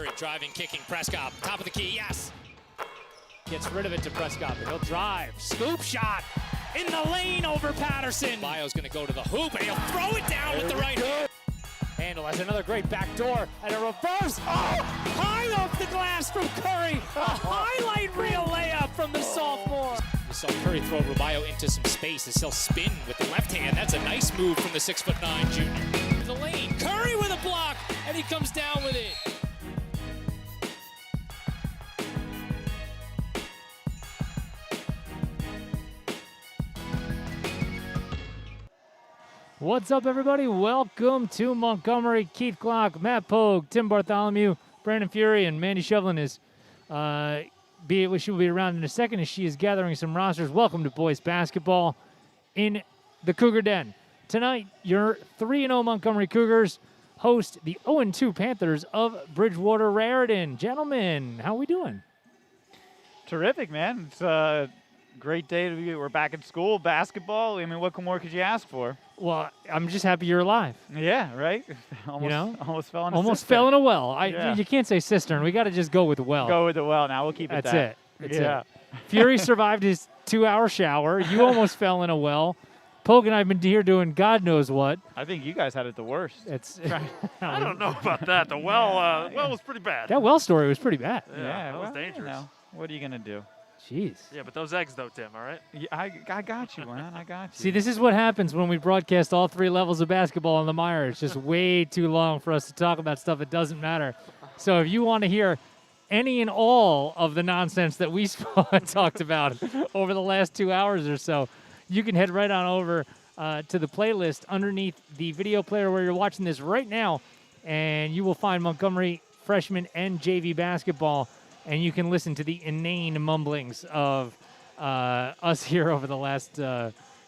Fury driving, kicking, Prescott, top of the key, yes. Gets rid of it to Prescott, but he'll drive. Scoop shot in the lane over Patterson. Bio's going to go to the hoop, and he'll throw it down with the right hand. Handle has another great back door and a reverse. Oh, high off the glass from Curry. A highlight reel layup from the sophomore. You saw Curry throw Rubio into some space as he'll spin with the left hand. That's a nice move from the 6'9" junior. In the lane, Curry with a block, and he comes down with it. What's up, everybody? Welcome to Montgomery. Keith Glock, Matt Pogue, Tim Bartholomew, Brandon Fury, and Mandy Shevlin is she will be around in a second as she is gathering some rosters. Welcome to boys basketball in the Cougar Den. Tonight, your 3-0 Montgomery Cougars host the 0-2 Panthers of Bridgewater Raritan. Gentlemen, how we doing? Terrific, man. It's a great day to be. We're back at school, basketball. I mean, what more could you ask for? Well, I'm just happy you're alive. Yeah, right? Almost fell in a cistern. Fell in a well. You can't say cistern. We got to just go with well. Go with the well now. We'll keep it That's that. That's it. Fury survived his 2-hour shower. You almost fell in a well. Pogue and I have been here doing God knows what. I think you guys had it the worst. I don't know about that. The well was pretty bad. That well story was pretty bad. Yeah, that was dangerous. What are you going to do? Jeez. Yeah, but those eggs, though, Tim, all right? Yeah, I got you, man. I got you. See, this is what happens when we broadcast all 3 levels of basketball on the MIRE. It's just way too long for us to talk about stuff that doesn't matter. So if you want to hear any and all of the nonsense that we talked about over the last 2 hours or so, you can head right on over to the playlist underneath the video player where you're watching this right now, and you will find Montgomery freshman and JV basketball. And you can listen to the inane mumblings of us here over the last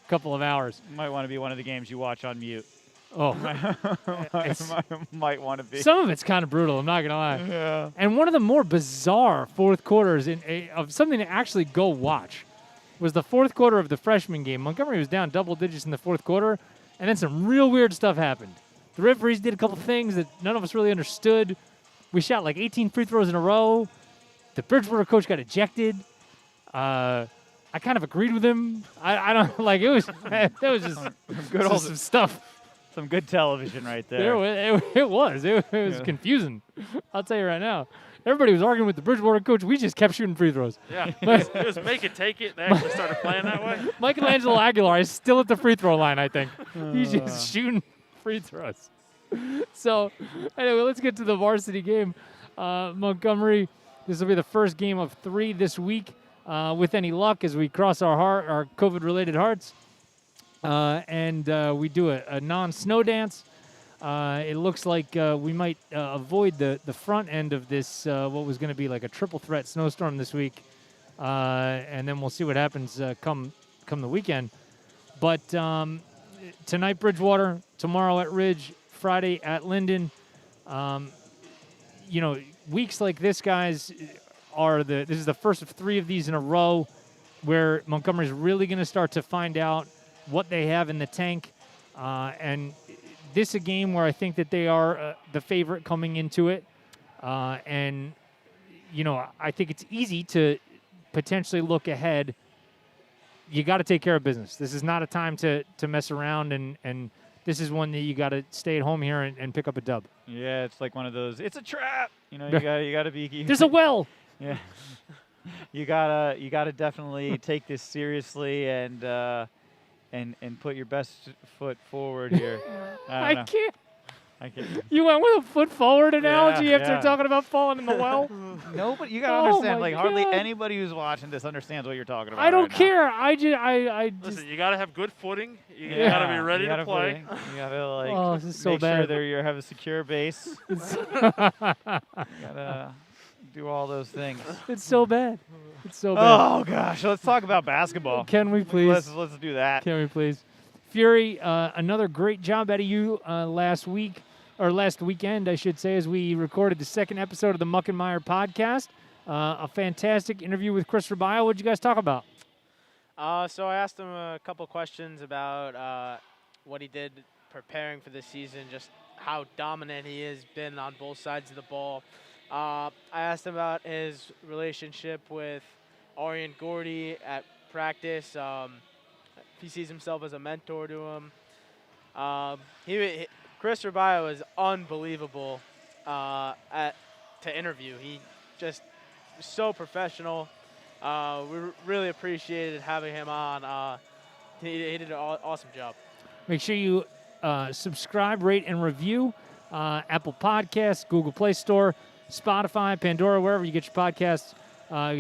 couple of hours. Might want to be one of the games you watch on mute. Oh. might want to be. Some of it's kind of brutal, I'm not going to lie. Yeah. And one of the more bizarre fourth quarters of something to actually go watch was the fourth quarter of the freshman game. Montgomery was down double digits in the fourth quarter, and then some real weird stuff happened. The referees did a couple things that none of us really understood. We shot like 18 free throws in a row. The Bridgewater coach got ejected. I kind of agreed with him. I don't like it was. It was just good some stuff. Some good television right there. It was confusing. I'll tell you right now. Everybody was arguing with the Bridgewater coach. We just kept shooting free throws. Yeah, it was make it, take it. They actually started playing that way. Michelangelo Aguilar is still at the free throw line, I think. He's just shooting free throws. So, anyway, let's get to the varsity game. Montgomery. This will be the first game of 3 this week, with any luck, as we cross our COVID-related hearts. And we do a non-snow dance. It looks like we might avoid the front end of this, what was going to be like a triple threat snowstorm this week. And then we'll see what happens come the weekend. But tonight, Bridgewater, tomorrow at Ridge, Friday at Linden. Weeks like this, guys, this is the first of 3 of these in a row where Montgomery's really going to start to find out what they have in the tank. And this is a game where I think that they are the favorite coming into it. I think it's easy to potentially look ahead. You got to take care of business. This is not a time to mess around, and this is one that you got to stay at home here and pick up a dub. Yeah, it's like one of those. It's a trap. You got to be. There's a well. Yeah. you gotta definitely take this seriously and put your best foot forward here. I can't. You went with a foot forward analogy after talking about falling in the well? No, but you got to understand, hardly anybody who's watching this understands what you're talking about. I don't right care. Now. Listen, you got to have good footing. You got to be ready to play. You got to, this is so make bad. sure you have a secure base. You got to do all those things. It's so bad. It's so bad. Oh, gosh. Let's talk about basketball. Can we please? Let's do that. Can we please? Fury, another great job out of you last weekend, I should say, as we recorded the second episode of the Muck and Mire podcast. A fantastic interview with Chris Rubio. What did you guys talk about? So I asked him a couple questions about what he did preparing for this season, just how dominant he has been on both sides of the ball. I asked him about his relationship with Arian Gordy at practice. If he sees himself as a mentor to him. Chris Rubio is unbelievable to interview. He just was so professional. We really appreciated having him on. He did an awesome job. Make sure you subscribe, rate, and review Apple Podcasts, Google Play Store, Spotify, Pandora, wherever you get your podcasts.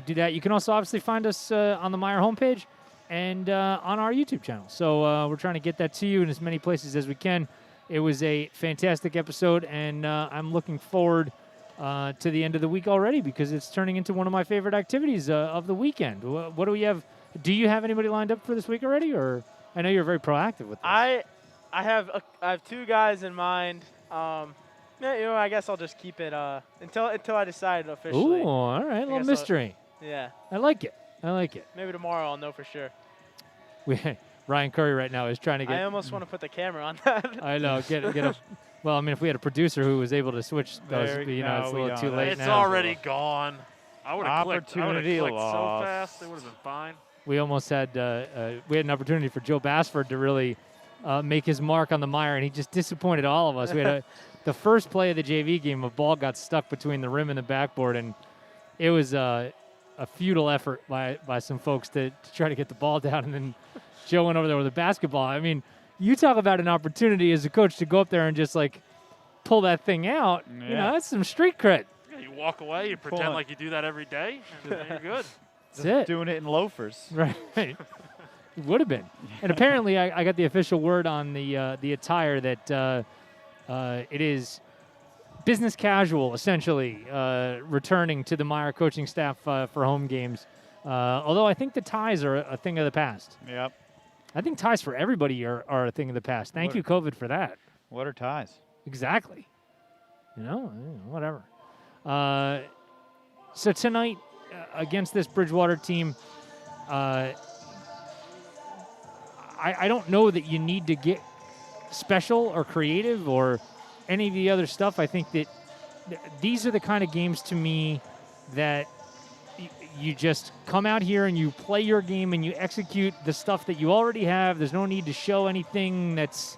Do that. You can also obviously find us on the MIRE homepage and on our YouTube channel. So we're trying to get that to you in as many places as we can. It was a fantastic episode, and I'm looking forward to the end of the week already because it's turning into one of my favorite activities of the weekend. What do we have? Do you have anybody lined up for this week already? Or I know you're very proactive with this. I have 2 guys in mind. Yeah, I guess I'll just keep it until I decide officially. Ooh, all right, a little mystery. Yeah. I like it. Maybe tomorrow I'll know for sure. Ryan Curry right now is trying to get. I almost want to put the camera on that. I know. Get a. Well, I mean, if we had a producer who was able to switch those, it's a little too late It's now. already gone. I would have clicked so lost. fast. It would have been fine. We almost had we had an opportunity for Joe Bassford to really make his mark on the MIRE, and he just disappointed all of us. We had the first play of the JV game, a ball got stuck between the rim and the backboard, and it was a futile effort by some folks to try to get the ball down, and then Joe went over there with a basketball. I mean, you talk about an opportunity as a coach to go up there and just like pull that thing out. Yeah. You know, that's some street cred. Yeah, you walk away, you pretend like you do that every day, and then you're good. That's it. Doing it in loafers. Right. It would have been. And apparently I got the official word on the attire that it is business casual, essentially, returning to the MIRE coaching staff for home games. Although I think the ties are a thing of the past. Yep. I think ties for everybody are a thing of the past. Thank you, COVID, for that. What are ties? Exactly. You know, whatever. So tonight, against this Bridgewater team, I don't know that you need to get special or creative or any of the other stuff. I think that these are the kind of games to me that you just come out here and you play your game and you execute the stuff that you already have. There's no need to show anything that's,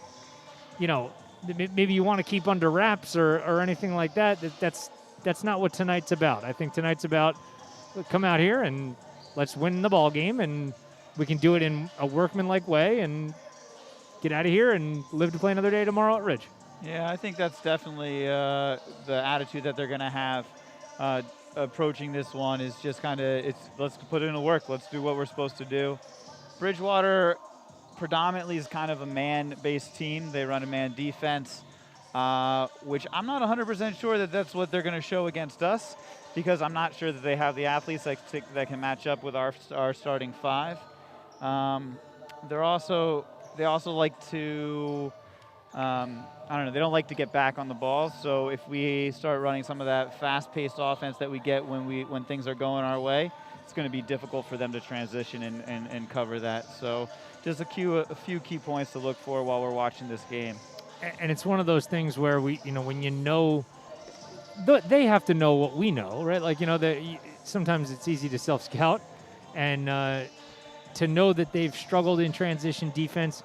maybe you want to keep under wraps or anything like that. That's not what tonight's about. I think tonight's about come out here and let's win the ball game, and we can do it in a workmanlike way and get out of here and live to play another day tomorrow at Ridge. Yeah, I think that's definitely the attitude that they're going to have approaching this one is just kind of, let's put in the work. Let's do what we're supposed to do. Bridgewater predominantly is kind of a man-based team. They run a man defense, which I'm not 100% sure that that's what they're going to show against us, because I'm not sure that they have the athletes that can match up with our starting 5. They also like to, I don't know, they don't like to get back on the ball. So if we start running some of that fast-paced offense that we get when things are going our way, it's going to be difficult for them to transition and cover that. So just a few key points to look for while we're watching this game. And it's one of those things where when they have to know what we know, right? Like, sometimes it's easy to self-scout, and to know that they've struggled in transition defense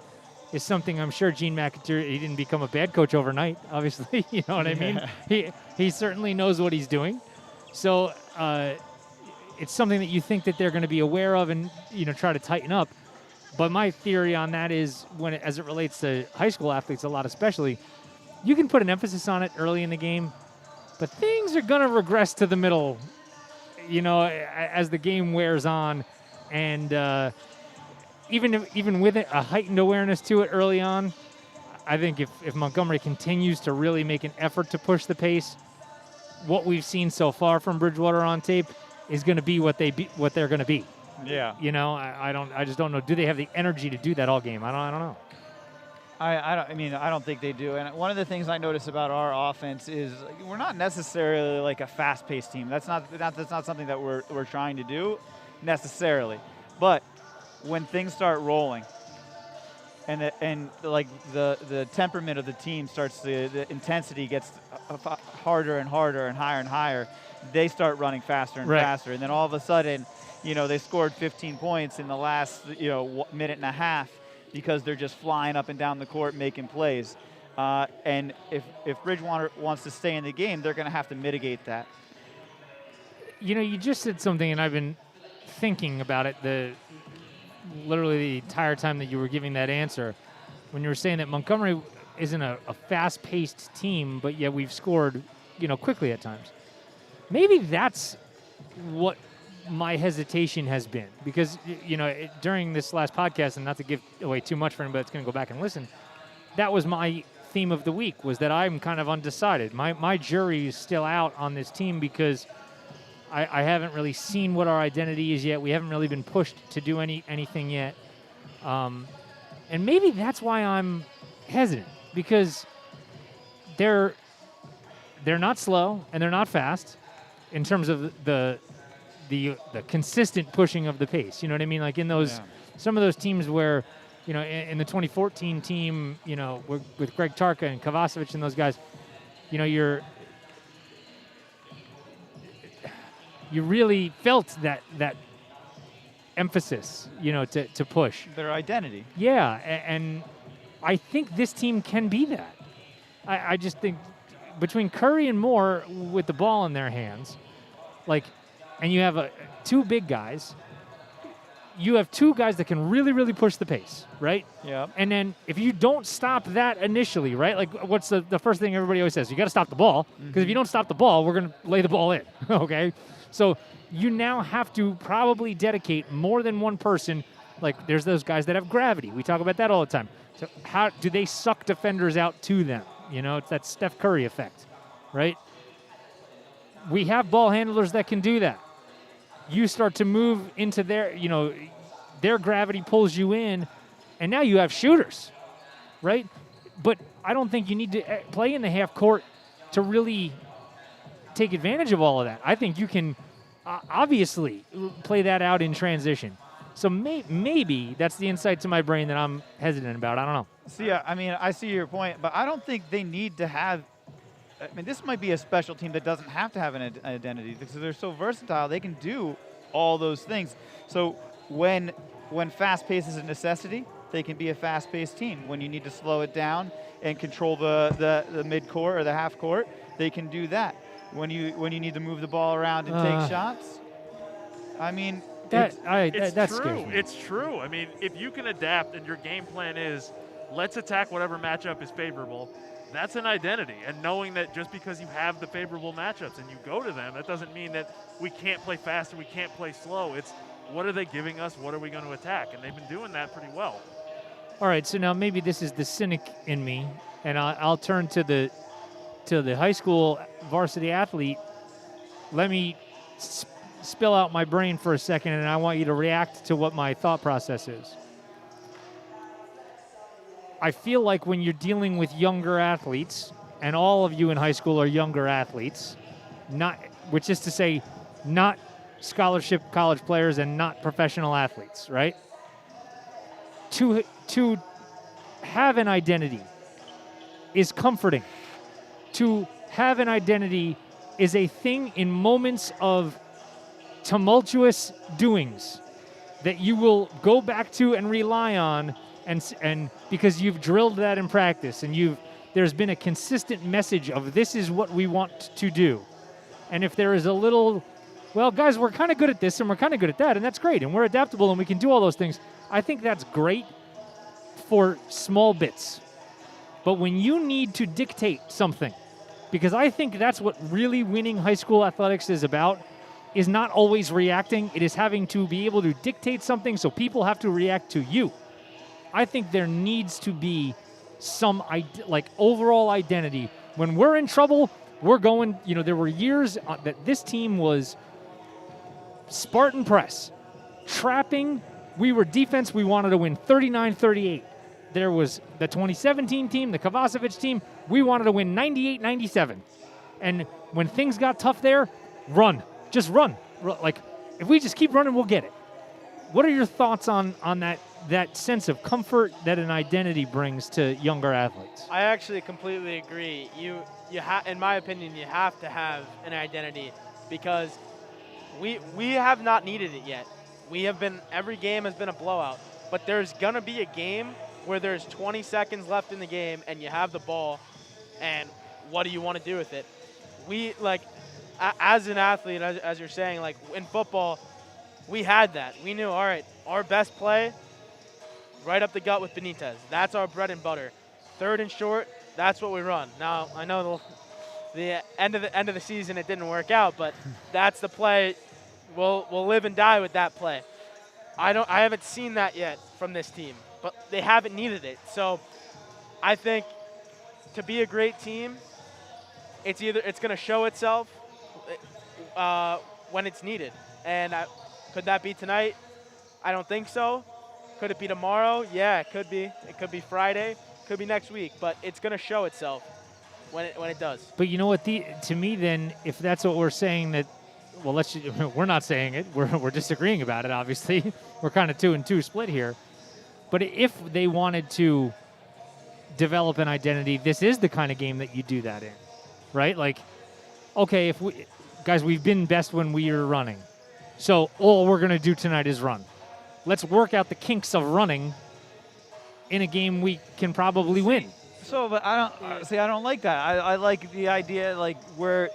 is something I'm sure Gene McIntyre, he didn't become a bad coach overnight, obviously. You know what I mean? He certainly knows what he's doing. So it's something that you think that they're going to be aware of and, try to tighten up. But my theory on that is as it relates to high school athletes, a lot especially, you can put an emphasis on it early in the game, but things are going to regress to the middle, as the game wears on. And even with it, a heightened awareness to it early on, I think if Montgomery continues to really make an effort to push the pace, what we've seen so far from Bridgewater on tape is going to be what they're going to be. Yeah. I just don't know. Do they have the energy to do that all game? I don't know. I don't think they do. And one of the things I notice about our offense is we're not necessarily like a fast-paced team. That's not something that we're trying to do necessarily. But when things start rolling, the temperament of the team starts to, the intensity gets harder and harder and higher and higher. They start running faster and faster, and then all of a sudden, they scored 15 points in the last minute and a half because they're just flying up and down the court making plays. And if Bridgewater wants to stay in the game, they're going to have to mitigate that. You just said something, and I've been thinking about it literally the entire time that you were giving that answer, when you were saying that Montgomery isn't a fast-paced team, but yet we've scored, quickly at times. Maybe that's what my hesitation has been, because during this last podcast, and not to give away too much for anybody that's going to go back and listen, that was my theme of the week, was that I'm kind of undecided. My jury is still out on this team because I haven't really seen what our identity is yet. We haven't really been pushed to do anything yet. And maybe that's why I'm hesitant, because they're not slow and they're not fast in terms of the consistent pushing of the pace. You know what I mean? Like in those some of those teams where, in the 2014 team, with Greg Tarka and Kovacevic and those guys, you really felt that emphasis, to push. Their identity. Yeah, and I think this team can be that. I just think between Curry and Moore with the ball in their hands, and you have two big guys, you have two guys that can really, really push the pace, right? Yeah. And then if you don't stop that initially, right? Like, what's the first thing everybody always says? You got to stop the ball, because if you don't stop the ball, we're going to lay the ball in, okay? So you now have to probably dedicate more than one person. Like, there's those guys that have gravity. We talk about that all the time. So how do they suck defenders out to them? It's that Steph Curry effect, right? We have ball handlers that can do that. You start to move into their gravity pulls you in, and now you have shooters, right? But I don't think you need to play in the half court to really take advantage of all of that. I think you can obviously play that out in transition. So maybe that's the insight to my brain that I'm hesitant about. I don't know. See, I see your point, but I don't think they need to have. This might be a special team that doesn't have to have an identity, because they're so versatile. They can do all those things. So when fast pace is a necessity, they can be a fast-paced team. When you need to slow it down and control the mid-court or the half-court, they can do that. When you need to move the ball around and take shots, It's true. scary. It's true. If you can adapt and your game plan is, let's attack whatever matchup is favorable, that's an identity. And knowing that just because you have the favorable matchups and you go to them, that doesn't mean that we can't play fast or we can't play slow. It's, what are they giving us? What are we going to attack? And they've been doing that pretty well. All right, so now maybe this is the cynic in me, and I'll turn to the high school varsity athlete. Let me spill out my brain for a second, and I want you to react to what my thought process is. I feel like when you're dealing with younger athletes, and all of you in high school are younger athletes, which is to say, not scholarship college players and not professional athletes, right? To have an identity is comforting. To have an identity is a thing in moments of tumultuous doings that you will go back to and rely on, and because you've drilled that in practice, and there's been a consistent message of this is what we want to do. And if there is a little, well, guys, we're kind of good at this and we're kind of good at that, and that's great, and we're adaptable and we can do all those things, I think that's great for small bits. But when you need to dictate something, because I think that's what really winning high school athletics is about, is not always reacting. It is having to be able to dictate something so people have to react to you. I think there needs to be some overall identity. When we're in trouble, we're going, there were years that this team was Spartan press, trapping. We were defense. We wanted to win 39-38. There was the 2017 team, the Kovacevic team. We wanted to win 98-97. And when things got tough there, run. Just run. Like, if we just keep running, we'll get it. What are your thoughts on that that sense of comfort that an identity brings to younger athletes. I actually completely agree. In my opinion, you have to have an identity because we have not needed it yet. Every game has been a blowout, but there's gonna be a game where there's 20 seconds left in the game and you have the ball, and what do you want to do with it? We as an athlete, as you're saying, like in football, we had that. We knew, all right, our best play, right up the gut with Benitez. That's our bread and butter. Third and short, that's what we run. Now I know the end of the season it didn't work out, but that's the play. We'll live and die with that play. I haven't seen that yet from this team, but they haven't needed it. So I think to be a great team, it's going to show itself when it's needed. And could that be tonight? I don't think so. Could it be tomorrow? Yeah, it could be. It could be Friday. Could be next week. But it's going to show itself when it does. But you know what? To me, then, if that's what we're saying, that we're not saying it. We're disagreeing about it. Obviously, we're kind of 2-2 split here. But if they wanted to develop an identity, this is the kind of game that you do that in, right? Like, okay, we've been best when we are running, so all we're gonna do tonight is run. Let's work out the kinks of running in a game we can probably win. So, but I don't like that. I like the idea, like, where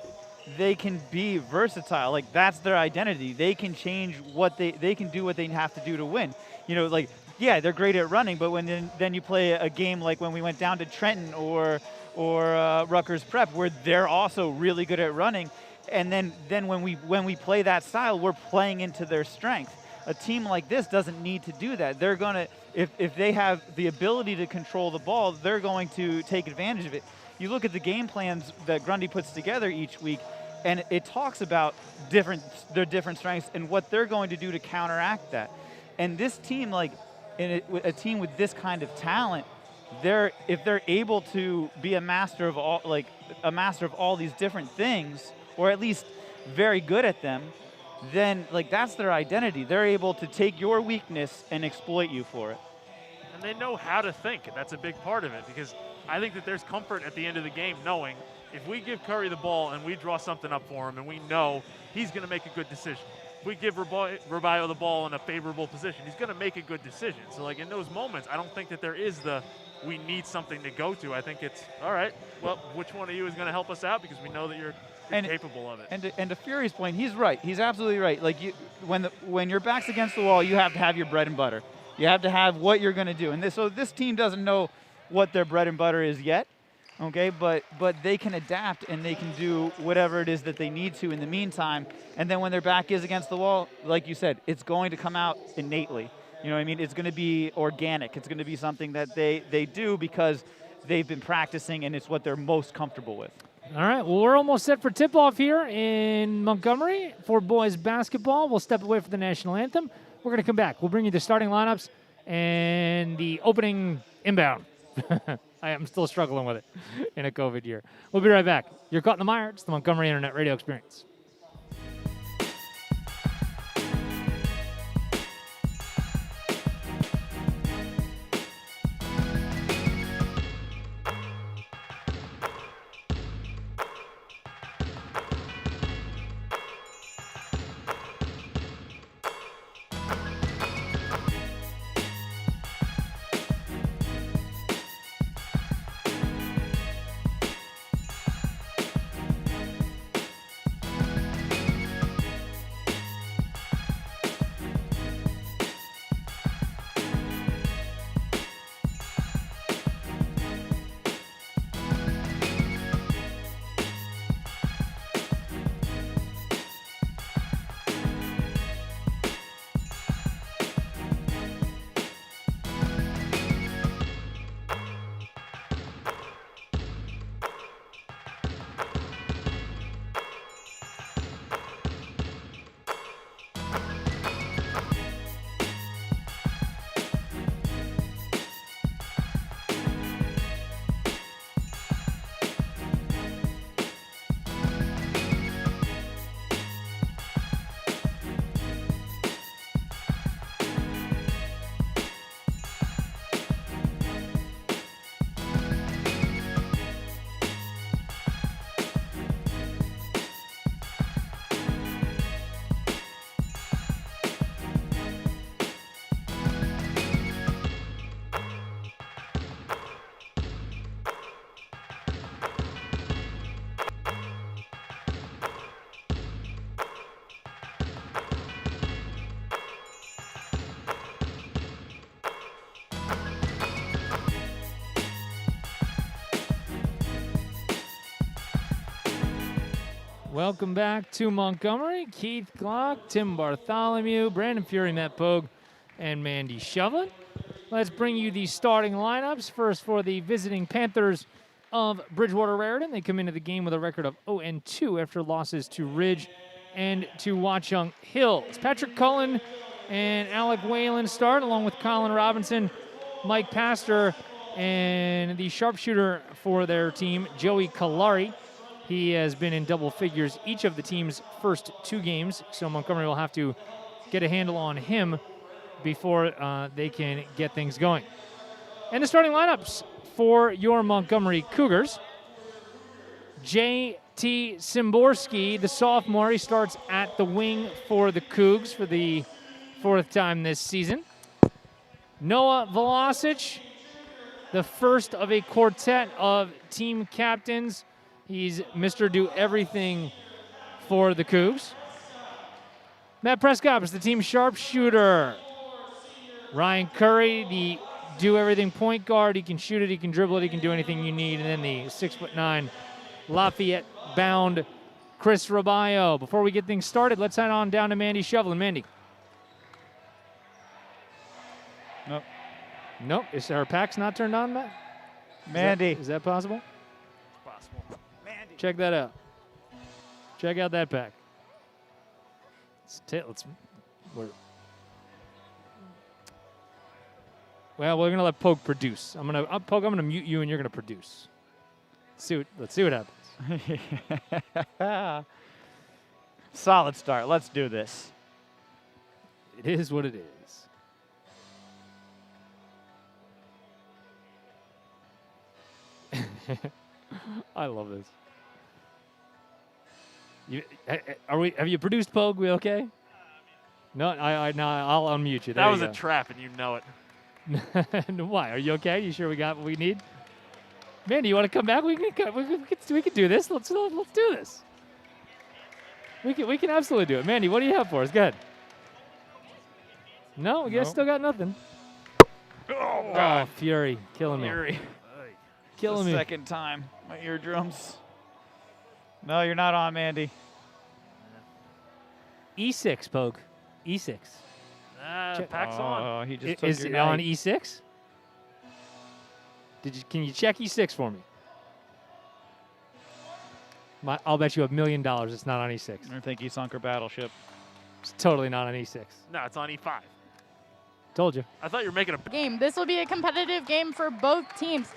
they can be versatile. Like, that's their identity. They can change they can do what they have to do to win. You know, like, yeah, they're great at running, but when then you play a game like when we went down to Trenton or Rutgers Prep, where they're also really good at running, and then when we play that style, we're playing into their strength. A team like this doesn't need to do that. They're gonna, if they have the ability to control the ball, they're going to take advantage of it. You look at the game plans that Grundy puts together each week, and it talks about their different strengths and what they're going to do to counteract that. And this team, like a team with this kind of talent, if they're able to be a master of all these different things, or at least very good at them, then that's their identity. They're able to take your weakness and exploit you for it. And they know how to think, and that's a big part of it, because I think that there's comfort at the end of the game knowing if we give Curry the ball and we draw something up for him and we know he's going to make a good decision. If we give Rubio the ball in a favorable position, he's going to make a good decision. So, like, in those moments, I don't think that there is we need something to go to. I think it's, all right, well, which one of you is going to help us out, because we know that you're capable of it. And to Fury's point, he's right. He's absolutely right. Like, when your back's against the wall, you have to have your bread and butter. You have to have what you're going to do. And so this team doesn't know what their bread and butter is yet, okay? But they can adapt and they can do whatever it is that they need to in the meantime. And then when their back is against the wall, like you said, it's going to come out innately. You know what I mean? It's going to be organic. It's going to be something that they do because they've been practicing and it's what they're most comfortable with. All right, well, we're almost set for tip-off here in Montgomery for boys basketball. We'll step away from the national anthem. We're going to come back. We'll bring you the starting lineups and the opening inbound. I am still struggling with it in a COVID year. We'll be right back. You're caught in the mire. It's the Montgomery Internet Radio Experience. Welcome back to Montgomery. Keith Glock, Tim Bartholomew, Brandon Fury, Matt Pogue, and Mandy Shovlin. Let's bring you the starting lineups. First for the visiting Panthers of Bridgewater Raritan. They come into the game with a record of 0-2 after losses to Ridge and to Watchung Hills. Patrick Cullen and Alec Whalen start, along with Colin Robinson, Mike Pastor, and the sharpshooter for their team, Joey Kalari. He has been in double figures each of the team's first 2 games, so Montgomery will have to get a handle on him before they can get things going. And the starting lineups for your Montgomery Cougars. J.T. Szymborski, the sophomore, he starts at the wing for the Cougs for the 4th time this season. Noah Velocic, the first of a quartet of team captains. He's Mr. Do Everything for the Cougs. Matt Prescott is the team sharpshooter. Ryan Curry, the do-everything point guard. He can shoot it, he can dribble it, he can do anything you need. And then the 6'9" Lafayette-bound Chris Robayo. Before we get things started, let's head on down to Mandy Shovlin. Mandy. Nope. Nope. Is our packs not turned on, Matt? Mandy. Is that possible? Possible. Mandy. Check that out. Check out that pack. We're gonna let Pogue produce. Pogue, I'm gonna mute you, and you're gonna produce. Let's see what happens. Solid start. Let's do this. It is what it is. I love this. Have you produced Pogue? We okay? No, I'll unmute you. There That you was go. a trap, and you know it. Why? Are you okay? You sure we got what we need? Mandy, you want to come back? We can do this. Let's do this. We can absolutely do it. Mandy, what do you have for us? Go ahead. No, you guys still got nothing. Oh, Oh, Fury, killing me. Fury. Killing me. Second time. My eardrums. No, you're not on, Mandy. E6, Pogue. E6. Pack's on. Oh, he just took Is your it on night. E6? Can you check E6 for me? I'll bet you $1 million it's not on E6. I think he sunk her battleship. It's totally not on E6. No, it's on E5. Told you. I thought you were making a game. This will be a competitive game for both teams.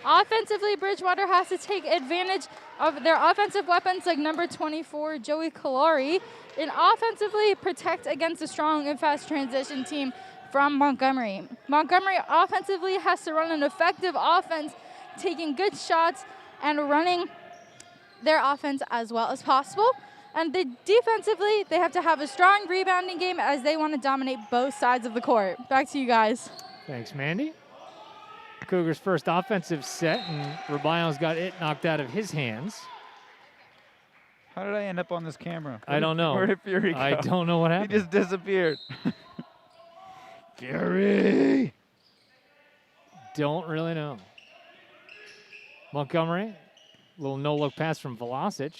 Offensively, Bridgewater has to take advantage of their offensive weapons like number 24, Joey Kalari, and offensively protect against a strong and fast transition team from Montgomery. Montgomery offensively has to run an effective offense, taking good shots and running their offense as well as possible. And defensively, they have to have a strong rebounding game as they want to dominate both sides of the court. Back to you guys. Thanks, Mandy. Cougars' first offensive set, and Robayo's got it knocked out of his hands. How did I end up on this camera? I don't know. Where did Fury go? I don't know what He happened. just disappeared. Fury! Don't really know. Montgomery, little no-look pass from Velocic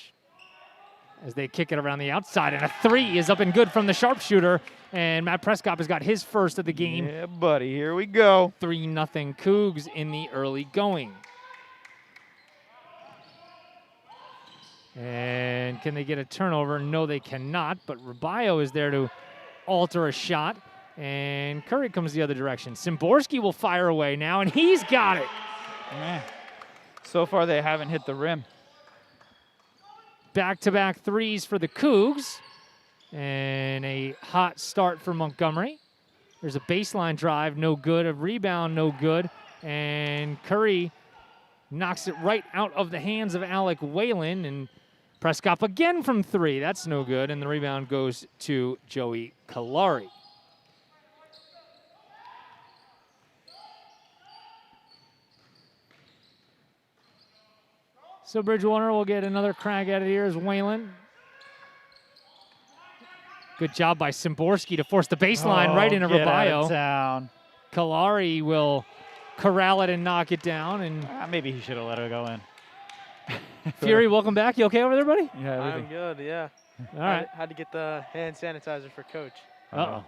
as they kick it around the outside, and a 3 is up and good from the sharpshooter, and Matt Prescott has got his first of the game. Yeah, buddy, here we go. 3-0 Cougs in the early going. And can they get a turnover? No, they cannot, but Robayo is there to alter a shot, and Curry comes the other direction. Szymborski will fire away now, and he's got it. Man. So far, they haven't hit the rim. Back-to-back threes for the Cougs, and a hot start for Montgomery. There's a baseline drive, no good. A rebound, no good. And Curry knocks it right out of the hands of Alec Whalen, and Prescott again from 3. That's no good, and the rebound goes to Joey Kalari. So Bridgewater will get another crack at it here as Whalen. Good job by Szymborski to force the baseline right into get out of Robayo. town. Kalari will corral it and knock it down. And Maybe he should have let her go in. Fury, welcome back. You okay over there, buddy? Yeah, I'm everything. good, yeah. All right. Had to get the hand sanitizer for Coach. Uh-oh.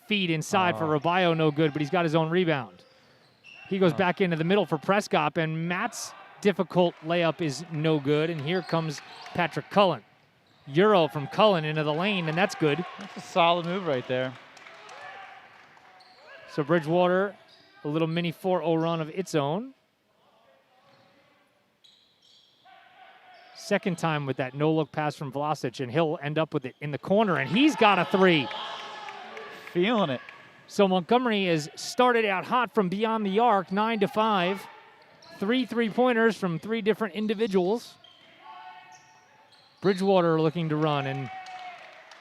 Feed inside for Oh. Rabayo, no good, but he's got his own rebound. He goes back into the middle for Prescott, and Matt's difficult layup is no good, and here comes Patrick Cullen. Euro from Cullen into the lane, and that's good. That's a solid move right there. So Bridgewater, a little mini 4-0 run of its own. Second time with that no-look pass from Vlasic, and he'll end up with it in the corner, and he's got a three. Feeling it. So Montgomery has started out hot from beyond the arc, 9-5. 3 3-pointers from 3 different individuals. Bridgewater looking to run, and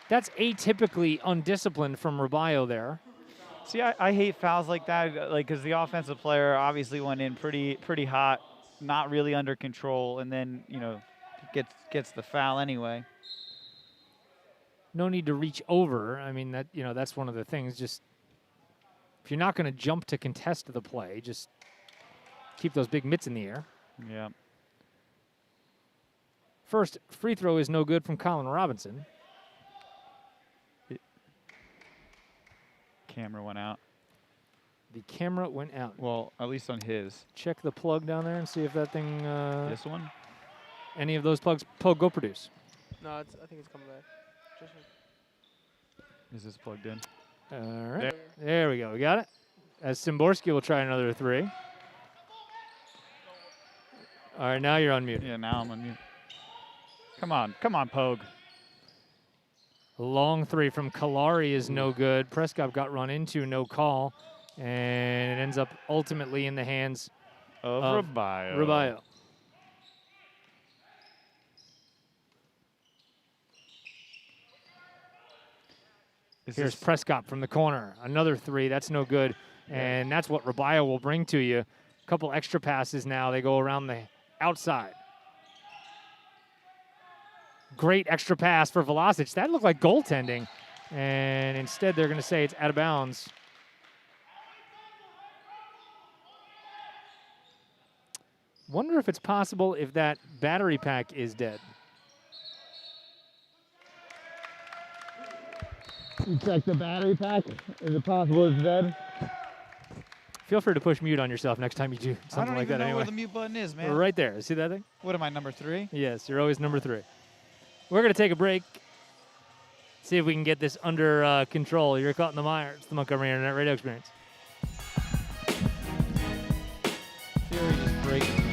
that's atypically undisciplined from Rabayo there. See, I hate fouls like that, like because the offensive player obviously went in pretty hot, not really under control, and then gets the foul anyway. No need to reach over. I mean, that's one of the things. Just if you're not going to jump to contest the play, just keep those big mitts in the air. Yeah. First free throw is no good from Colin Robinson. Camera went out. The camera went out. Well, at least on his. Check the plug down there and see if that thing, This one? any of those plugs, go produce. No, I think it's coming back. Just Is this plugged in? All right. There we go. We got it. As Szymborski will try another three. All right, now you're on mute. Yeah, now I'm on mute. Come on, Pogue. A long three from Kalari is no good. Prescott got run into, no call. And it ends up ultimately in the hands Of of Rabayo. Rabayo. Here's Prescott from the corner. Another three. That's no good. And that's what Rabayo will bring to you. A couple extra passes now. They go around the outside. Great extra pass for Vlasic. That looked like goaltending. And instead, they're going to say it's out of bounds. Wonder if it's possible if that battery pack is dead. You check the battery pack. Is it possible it's dead? Feel free to push mute on yourself next time you do something like that. I don't even know Anyway, where the mute button is, man. right there. See that thing? What am I, number 3? Yes, you're always number 3. We're going to take a break. See if we can get this under control. You're caught in the mire. It's the Montgomery Internet Radio Experience. Fury just breaking things.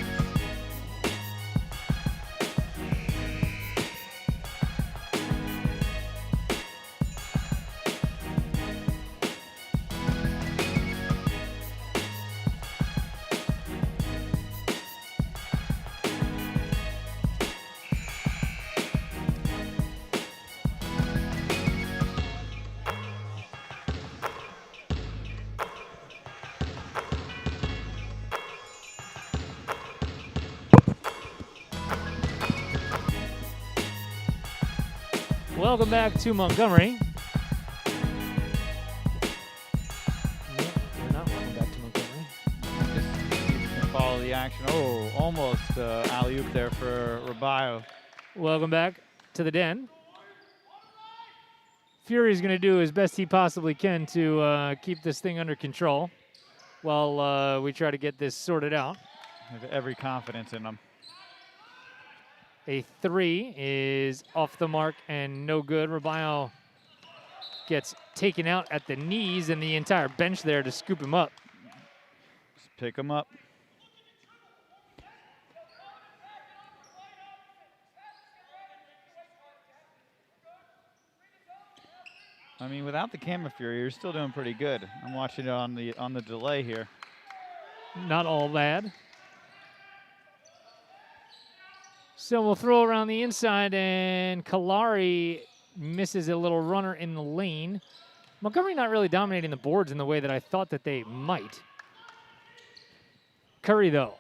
Welcome back to Montgomery. No, we're not welcome back to Montgomery. Just follow the action. Oh, almost alley-oop there for Rabayo. Welcome back to the Den. Fury's going to do as best he possibly can to keep this thing under control while we try to get this sorted out. I have every confidence in him. A three is off the mark and no good. Rabayo gets taken out at the knees, and the entire bench there to scoop him up. Just pick him up. I mean, without the camera Fury, you're still doing pretty good. I'm watching it on the delay here. Not all bad. So we'll throw around the inside, and Kalari misses a little runner in the lane. Montgomery not really dominating the boards in the way that I thought that they might. Curry, though,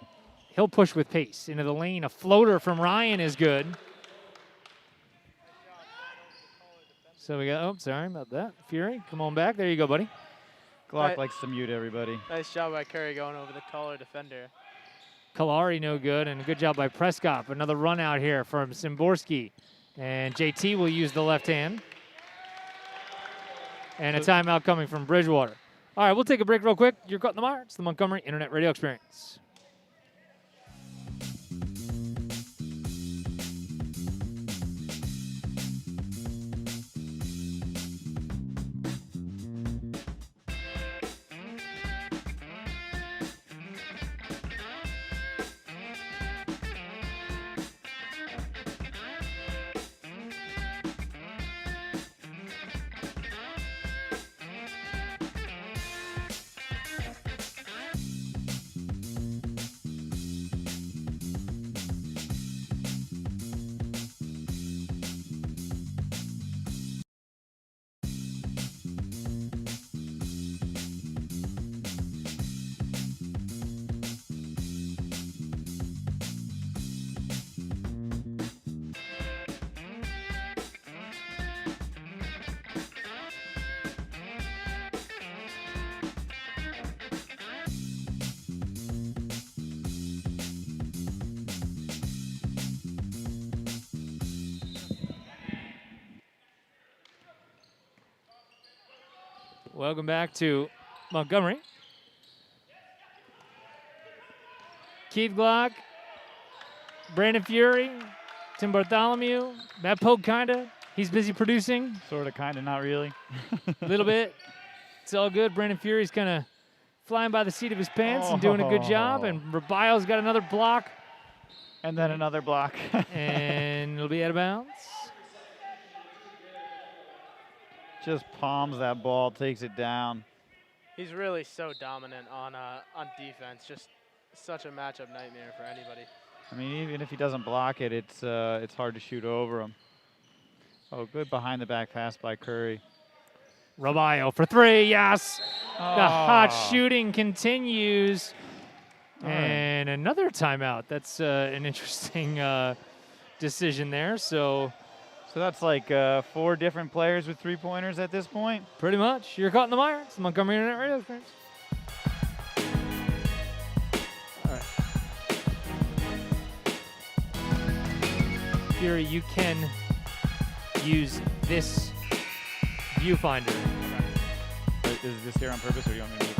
he'll push with pace into the lane. A floater from Ryan is good. So we got, oh, sorry about that. Fury, come on back. There you go, buddy. Glock likes to mute everybody. nice job by Curry going over the taller defender. Kalari no good, and a good job by Prescott. Another run out here from Szymborski. And JT will use the left hand. And a timeout coming from Bridgewater. All right, we'll take a break real quick. You're caught in the mire. It's the Montgomery Internet Radio Experience. Welcome back to Montgomery. Keith Glock, Brandon Fury, Tim Bartholomew, Matt Pogue kinda. He's busy producing. Sort of, kind of, not really. A little bit. It's all good. Brandon Fury's kind of flying by the seat of his pants and doing a good job. And Rabayo's got another block. And then another block. And it'll be out of bounds. Just palms that ball, takes it down. He's really so dominant on defense. Just such a matchup nightmare for anybody. I mean, even if he doesn't block it, it's hard to shoot over him. Oh, good behind the back pass by Curry. Rabayo for three, yes. Oh. The hot shooting continues. All right. And another timeout. That's an interesting decision there. So that's like 4 different players with 3-pointers at this point? pretty much. You're caught in the mire. It's the Montgomery Internet Radio Experience. All right. Fury, you can use this viewfinder. Is this here on purpose, or do you want me to move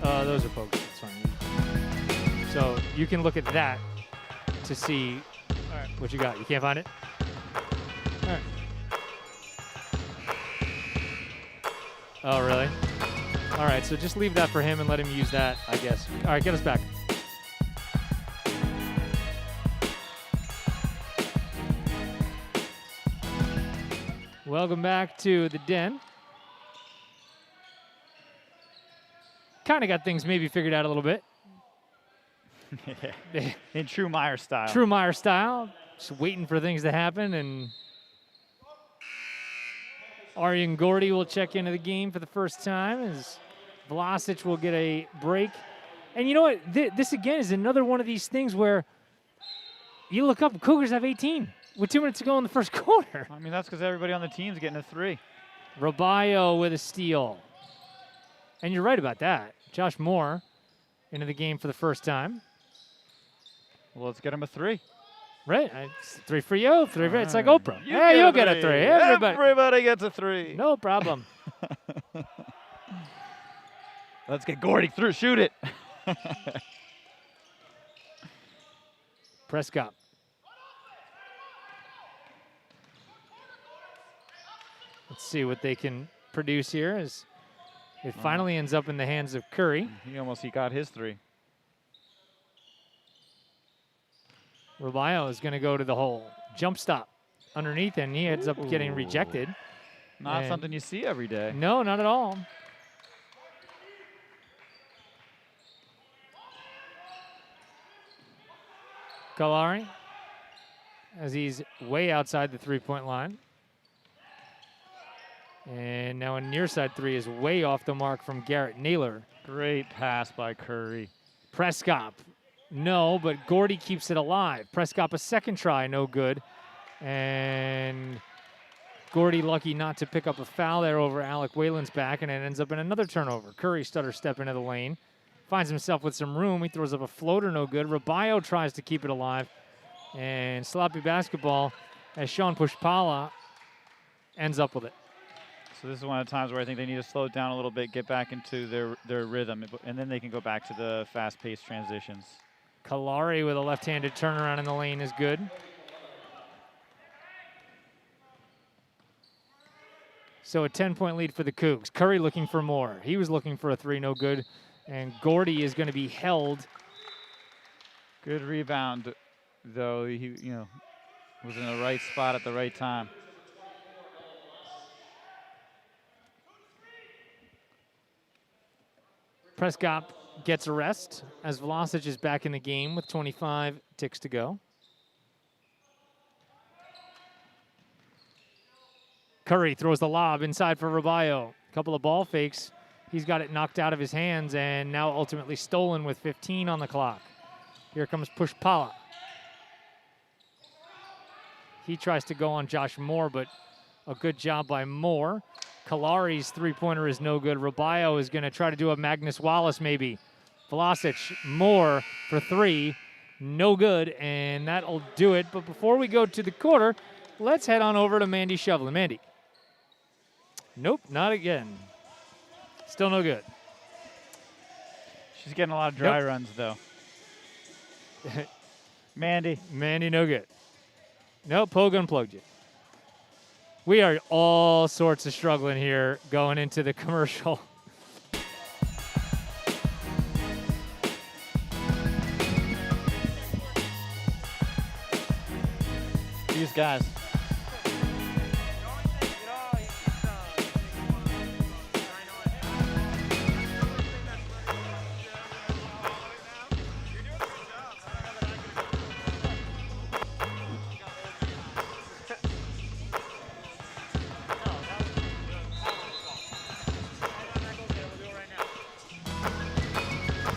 them? Those are pokes. It's fine. So you can look at that to see what you got. You can't find it? All right. Oh, really? All right, so just leave that for him and let him use that, I guess. All right, get us back. Welcome back to the Den. Kind of got things maybe figured out a little bit. In true MIRE style. True MIRE style. Just waiting for things to happen. And Arjen Gordy will check into the game for the first time as Vlasic will get a break. And you know what? This, again, is another one of these things where you look up, Cougars have 18 with 2 minutes to go in the first quarter. I mean, that's because everybody on the team's getting a 3. Rabayo with a steal. And you're right about that. Josh Moore into the game for the first time. Well, let's get him a 3. Right. It's 3 for you. 3 for It's like All right. Oprah. Hey, you'll get a 3. Everybody gets a 3. No problem. Let's get Gordy through. Shoot it. Prescott. Let's see what they can produce here as it finally ends up in the hands of Curry. He got his 3. Rabayo is going to go to the hole. Jump stop underneath, and he ends up getting rejected. Not something you see every day. No, not at all. Kalari, as he's way outside the 3-point line. And now a near side 3 is way off the mark from Garrett Naylor. Great pass by Curry. Prescott, no, but Gordy keeps it alive. Prescott a second try, no good. And Gordy lucky not to pick up a foul there over Alec Whalen's back, and it ends up in another turnover. Curry stutter step into the lane. finds himself with some room. He throws up a floater, no good. Rabayo tries to keep it alive. And sloppy basketball as Sean Pushpala ends up with it. So this is one of the times where I think they need to slow it down a little bit, get back into their rhythm, and then they can go back to the fast-paced transitions. Kalari with a left-handed turnaround in the lane is good. So a 10-point lead for the Cougs. Curry looking for more. He was looking for a three, no good. And Gordy is going to be held. Good rebound, though. He, was in the right spot at the right time. Prescott gets a rest as Vlasic is back in the game with 25 ticks to go. Curry throws the lob inside for Rabayo. A couple of ball fakes. He's got it knocked out of his hands and now ultimately stolen with 15 on the clock. Here comes Pushpala. He tries to go on Josh Moore, but a good job by Moore. Kalari's three-pointer is no good. Rabayo is going to try to do a Magnus Wallace maybe. Vlasic, Moore for three, no good, and that'll do it. But before we go to the quarter, let's head on over to Mandy Shovelin. Mandy. Nope, not again. Still no good. She's getting a lot of dry runs, though. Mandy, no good. Nope, Pogue unplugged you. We are all sorts of struggling here going into the commercial. These guys.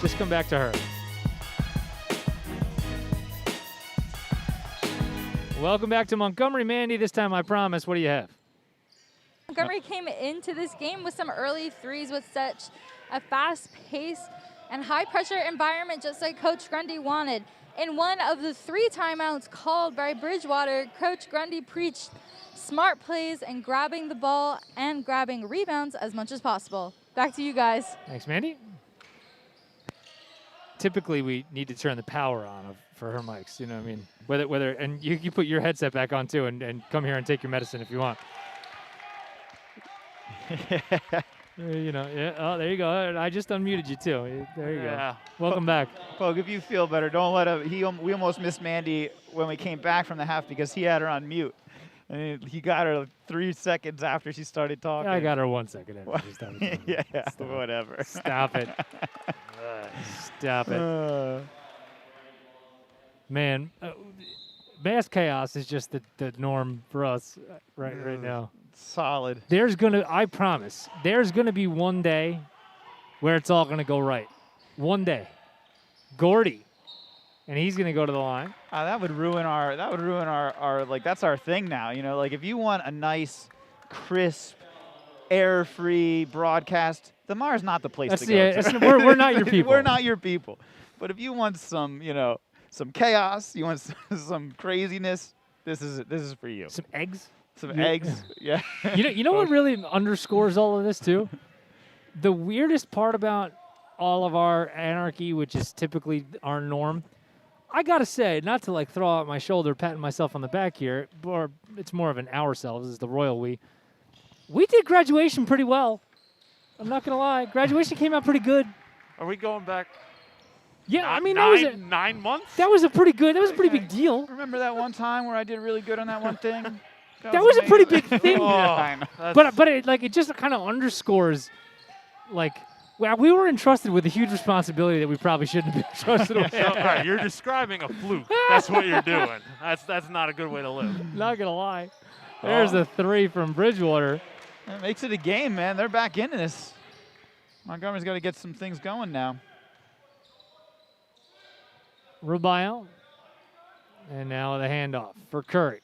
Just come back to her. Welcome back to Montgomery. Mandy, this time I promise. What do you have? Montgomery came into this game with some early threes with such a fast pace and high pressure environment, just like Coach Grundy wanted. In one of the 3 timeouts called by Bridgewater, Coach Grundy preached smart plays and grabbing the ball and grabbing rebounds as much as possible. Back to you guys. Thanks, Mandy. Typically, we need to turn the power on for her mics. You know what I mean? Whether and you put your headset back on too, and come here and take your medicine if you want. Yeah. Oh, there you go. I just unmuted you too. There you go. Welcome back. Pogue, if you feel better, don't let him. We almost missed Mandy when we came back from the half because he had her on mute. And he got her 3 seconds after she started talking. I got her 1 second after she started talking. Yeah, whatever. Stop it. Stop it. Man, mass chaos is just the norm for us right now. Solid. I promise, there's gonna be one day where it's all gonna go right. One day. Gordy. And he's gonna go to the line. That would ruin our like, that's our thing now. Like if you want a nice, crisp, air-free broadcast, the MIRE's not the place to go. We're not your people. We're not your people. But if you want some, some chaos, you want some craziness, this is for you. Some eggs? Some eggs, yeah. You know what really underscores all of this too? The weirdest part about all of our anarchy, which is typically our norm, I gotta say, not to like throw out my shoulder, patting myself on the back here, or it's more of an ourselves, is the royal we. We did graduation pretty well. I'm not gonna lie. Graduation came out pretty good. Are we going back? Yeah, I mean, 9 months? That was a pretty big deal. Remember that one time where I did really good on that one thing? That was a pretty big thing. Oh, but it just kind of underscores, like, well, we were entrusted with a huge responsibility that we probably shouldn't have been entrusted with. All right, you're describing a fluke. That's what you're doing. That's not a good way to live. Not gonna lie. There's a 3 from Bridgewater. That makes it a game, man. They're back into this. Montgomery's got to get some things going now. Rubio. And now the handoff for Curry.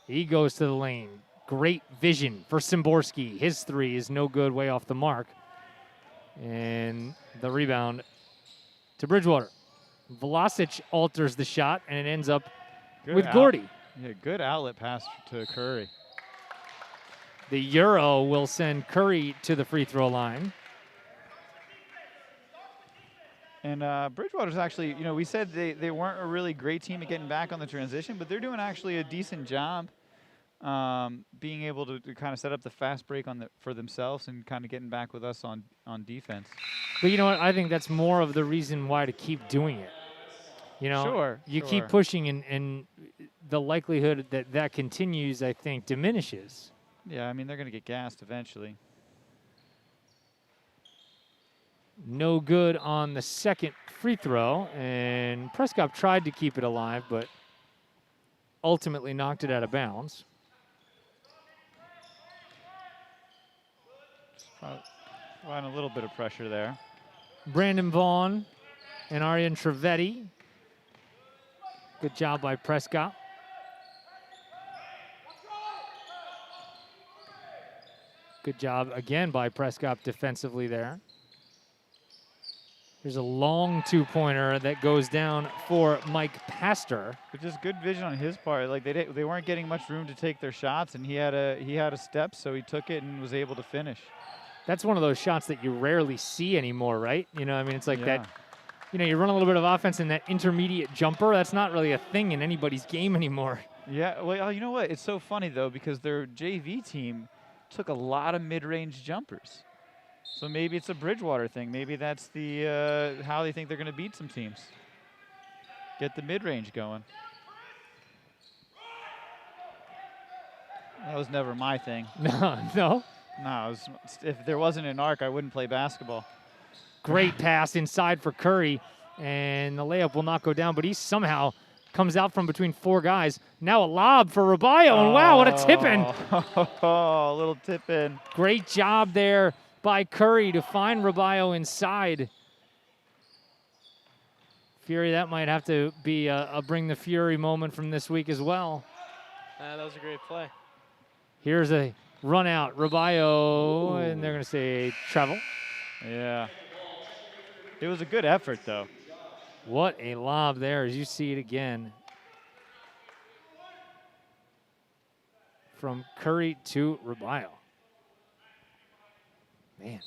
He goes to the lane. Great vision for Szymborski. His 3 is no good, way off the mark. And the rebound to Bridgewater. Velocic alters the shot, and it ends up Good with Gordy. Yeah, good outlet pass to Curry. The Euro will send Curry to the free throw line. And Bridgewater's actually, we said they weren't a really great team at getting back on the transition, but they're doing actually a decent job being able to kind of set up the fast break for themselves and kind of getting back with us on defense. But you know what? I think that's more of the reason why to keep doing it. Sure. You keep pushing, and the likelihood that continues, I think, diminishes. Yeah, I mean, they're going to get gassed eventually. No good on the second free throw, and Prescott tried to keep it alive, but ultimately knocked it out of bounds. Applying a little bit of pressure there. Brandon Vaughn and Aryan Trevetti. Good job by Prescott. Good job again by Prescott defensively there. There's a long two-pointer that goes down for Mike Pastor. But just good vision on his part. Like they weren't getting much room to take their shots, and he had a step, so he took it and was able to finish. That's one of those shots that you rarely see anymore, right? It's like that. You run a little bit of offense in that intermediate jumper. That's not really a thing in anybody's game anymore. Yeah, well, you know what? It's so funny though because their JV team took a lot of mid-range jumpers. So maybe it's a Bridgewater thing. Maybe that's the how they think they're going to beat some teams. Get the mid-range going. That was never my thing. No. No, if there wasn't an arc, I wouldn't play basketball. Great pass inside for Curry, and the layup will not go down, but he somehow comes out from between four guys. Now a lob for Rubio, and wow, what a tip-in. Oh, a little tip-in. Great job there by Curry to find Rubio inside. Fury, that might have to be a Bring the Fury moment from this week as well. That was a great play. Here's a run out, Rubio, and they're going to say travel. Yeah. It was a good effort, though. What a lob there as you see it again. From Curry to Rubio. Man.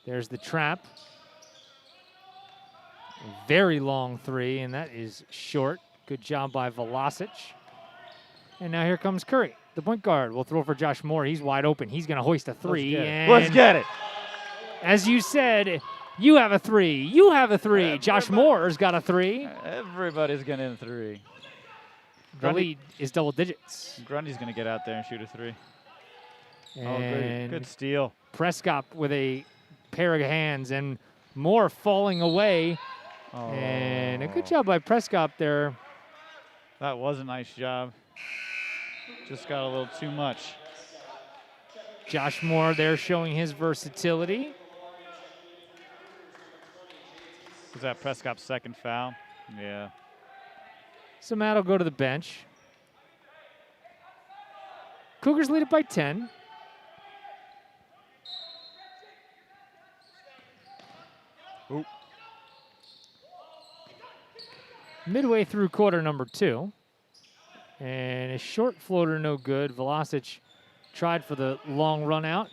There's the trap. Very long three, and that is short. Good job by Velocic. And now here comes Curry. The point guard will throw for Josh Moore. He's wide open. He's going to hoist a three. Let's get it. As you said, you have a three. You have a three. Josh Moore's got a three. Everybody's getting a three. The lead is double digits. Grundy's going to get out there and shoot a three. And good steal. Prescott with a pair of hands, and Moore falling away. And a good job by Prescott there. That was a nice job. Just got a little too much. Josh Moore there showing his versatility. Was that Prescott's second foul? Yeah. So Matt will go to the bench. Cougars lead it by 10. Oop. Midway through quarter number 2. And a short floater, no good. Velocic tried for the long run out.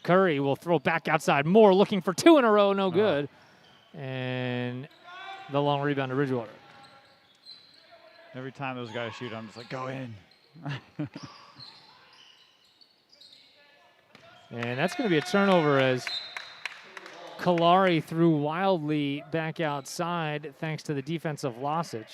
Curry will throw back outside. Moore looking for two in a row, no good. And the long rebound to Bridgewater. Every time those guys shoot, I'm just like, go in. And that's going to be a turnover as Kalari threw wildly back outside thanks to the defense of Vlasic.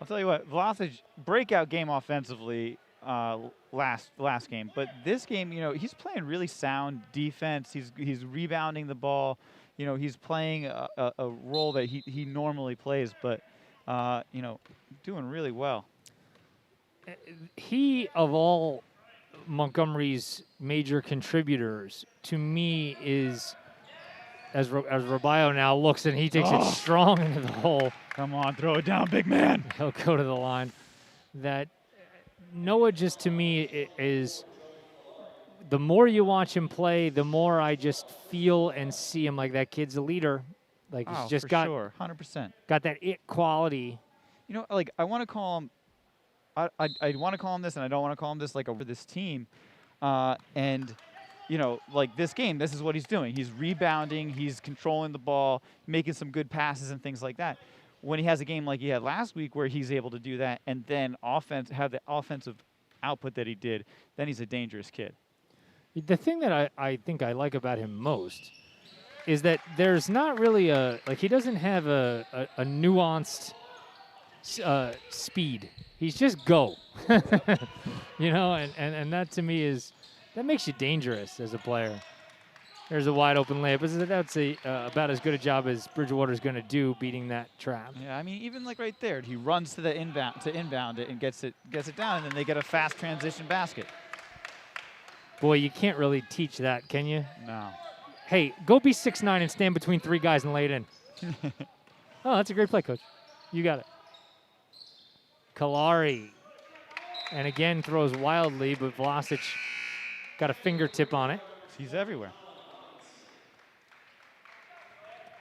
I'll tell you what, Vlasic, breakout game offensively last game. But this game, he's playing really sound defense. He's rebounding the ball. He's playing a role that he normally plays, but, doing really well. He, of all Montgomery's major contributors, to me is, as Rubio now looks and he takes it strong into the hole. Come on, throw it down, big man. He'll go to the line. That Noah just to me is the more you watch him play, the more I just feel and see him like that kid's a leader. Like he's just for got sure, 100%. got that it quality. You know, like I want to call him. I want to call him this, and I don't want to call him this. Like over this team, and you know, like this game, this is what he's doing. He's rebounding, he's controlling the ball, making some good passes and things like that. When he has a game like he had last week, where he's able to do that, and then have the offensive output that he did, then he's a dangerous kid. The thing that I think I like about him most is that there's not really he doesn't have a nuanced speed. He's just go, you know, and that to me that makes you dangerous as a player. There's a wide open layup. That's about as good a job as Bridgewater's going to do beating that trap. Yeah, I mean, even like right there, he runs to the inbound it and gets it down, and then they get a fast transition basket. Boy, you can't really teach that, can you? No. Hey, go be 6'9" and stand between 3 guys and lay it in. Oh, that's a great play, Coach. You got it. Kalari. And again, throws wildly, but Vlasic got a fingertip on it. He's everywhere.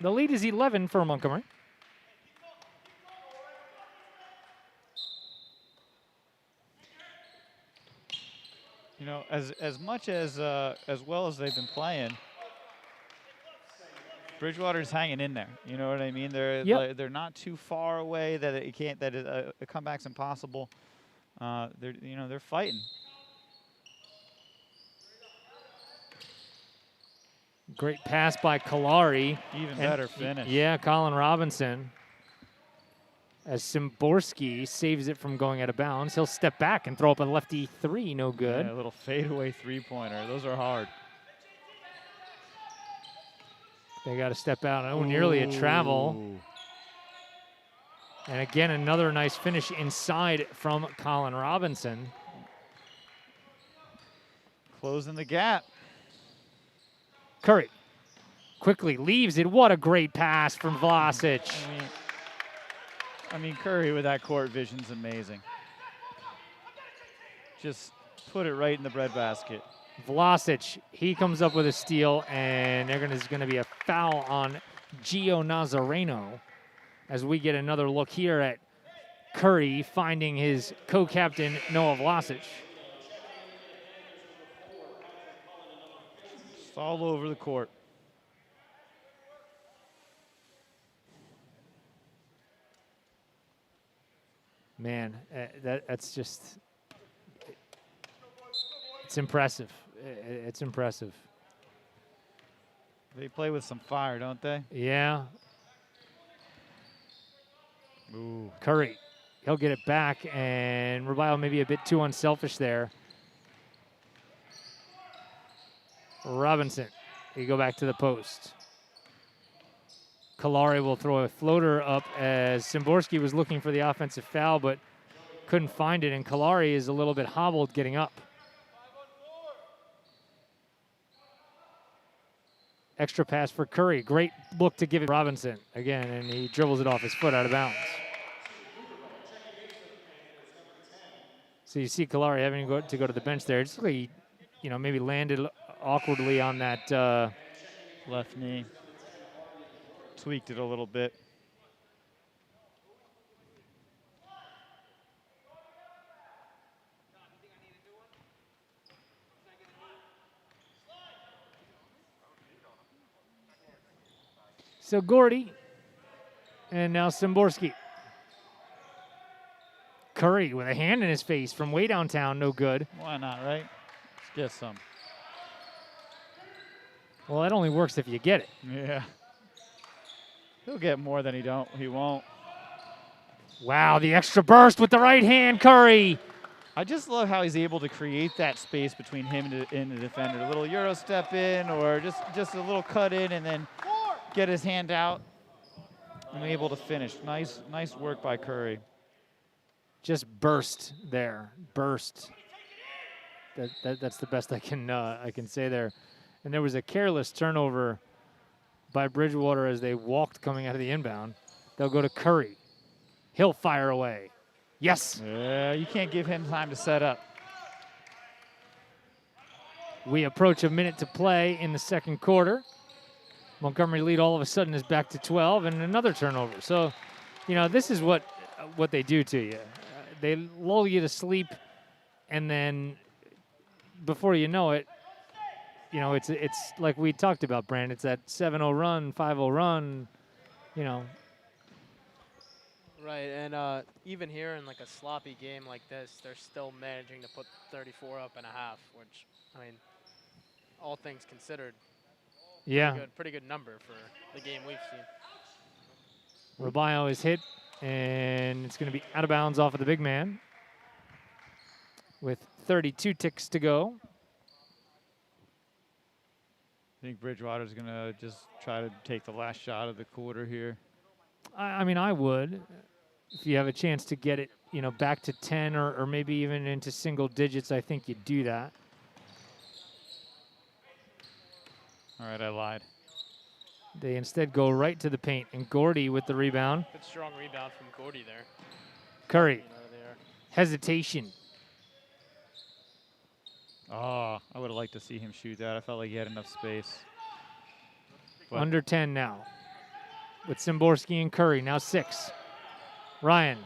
The lead is 11 for Montgomery. You know, as much as well as they've been playing, Bridgewater's hanging in there. You know what I mean? They're not too far away that a comeback's impossible. They're fighting. Great pass by Kalari. Even better finish. Yeah, Colin Robinson. As Szymborski saves it from going out of bounds, he'll step back and throw up a lefty 3, no good. Yeah, a little fadeaway 3-pointer. Those are hard. They got to step out. Oh, nearly a travel. And again, another nice finish inside from Colin Robinson. Closing the gap. Curry quickly leaves it. What a great pass from Vlasic. I mean, Curry with that court vision's amazing. Just put it right in the breadbasket. Vlasic, he comes up with a steal, and there's going to be a foul on Gio Nazareno as we get another look here at Curry finding his co-captain, Noah Vlasic. It's all over the court. Man, that's just, it's impressive. It's impressive. They play with some fire, don't they? Yeah. Ooh. Curry, he'll get it back, and Rubio maybe a bit too unselfish there. Robinson, he go back to the post. Kalari will throw a floater up as Szymborski was looking for the offensive foul, but couldn't find it, and Kalari is a little bit hobbled getting up. Extra pass for Curry. Great look to give it Robinson again, and he dribbles it off his foot out of bounds. So you see Kalari having to go to the bench there. Just like he, maybe landed awkwardly on that left knee. Tweaked it a little bit. So Gordy, and now Szymborski. Curry with a hand in his face from way downtown, no good. Why not, right? Let's get some. Well, that only works if you get it. Yeah. He'll get more than he won't. Wow, the extra burst with the right hand, Curry. I just love how he's able to create that space between him and the defender. A little Euro step in, or just a little cut in, and then get his hand out and able to finish. Nice work by Curry. Just burst there, burst. That's the best I can say there. And there was a careless turnover by Bridgewater as they walked coming out of the inbound. They'll go to Curry. He'll fire away. Yes. You can't give him time to set up. We approach a minute to play in the second quarter. Montgomery lead all of a sudden is back to 12 and another turnover. So, you know, this is what they do to you. They lull you to sleep, and then before you know it, you know, it's like we talked about, Brand. It's that 7-0 run, 5-0 run, you know. Right, and even here in like a sloppy game like this, they're still managing to put 34 up and a half, which, I mean, all things considered, Yeah. pretty good number for the game we've seen. Rubio is hit, and it's going to be out of bounds off of the big man with 32 ticks to go. I think Bridgewater's going to just try to take the last shot of the quarter here. I mean, I would. If you have a chance to get it, you know, back to 10 or maybe even into single digits, I think you'd do that. All right, I lied. They instead go right to the paint, and Gordy with the rebound. Good strong rebound from Gordy there. Curry, Out of there. hesitation. Oh, I would have liked to see him shoot that. I felt like he had enough space. But Under 10 now with Szymborski and Curry, now 6. Ryan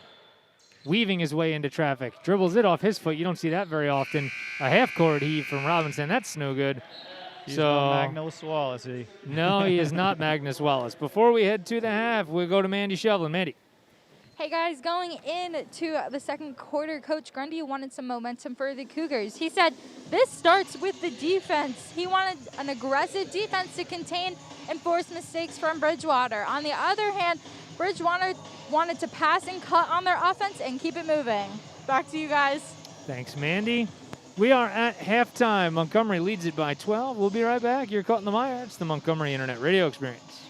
weaving his way into traffic, dribbles it off his foot. You don't see that very often. A half-court heave from Robinson. That's no good. he's So no Magnus Wallace, is he? no, he is not Magnus Wallace. Before we head to the half, we'll go to Mandy Shevlin. Mandy. Hey guys, going into the second quarter, Coach Grundy wanted some momentum for the Cougars. He said this starts with the defense. He wanted an aggressive defense to contain and force mistakes from Bridgewater. On the other hand, Bridgewater wanted to pass and cut on their offense and keep it moving. Back to you guys. Thanks, Mandy. We are at halftime. Montgomery leads it by 12. We'll be right back. You're caught in the mire. It's the Montgomery Internet Radio Experience.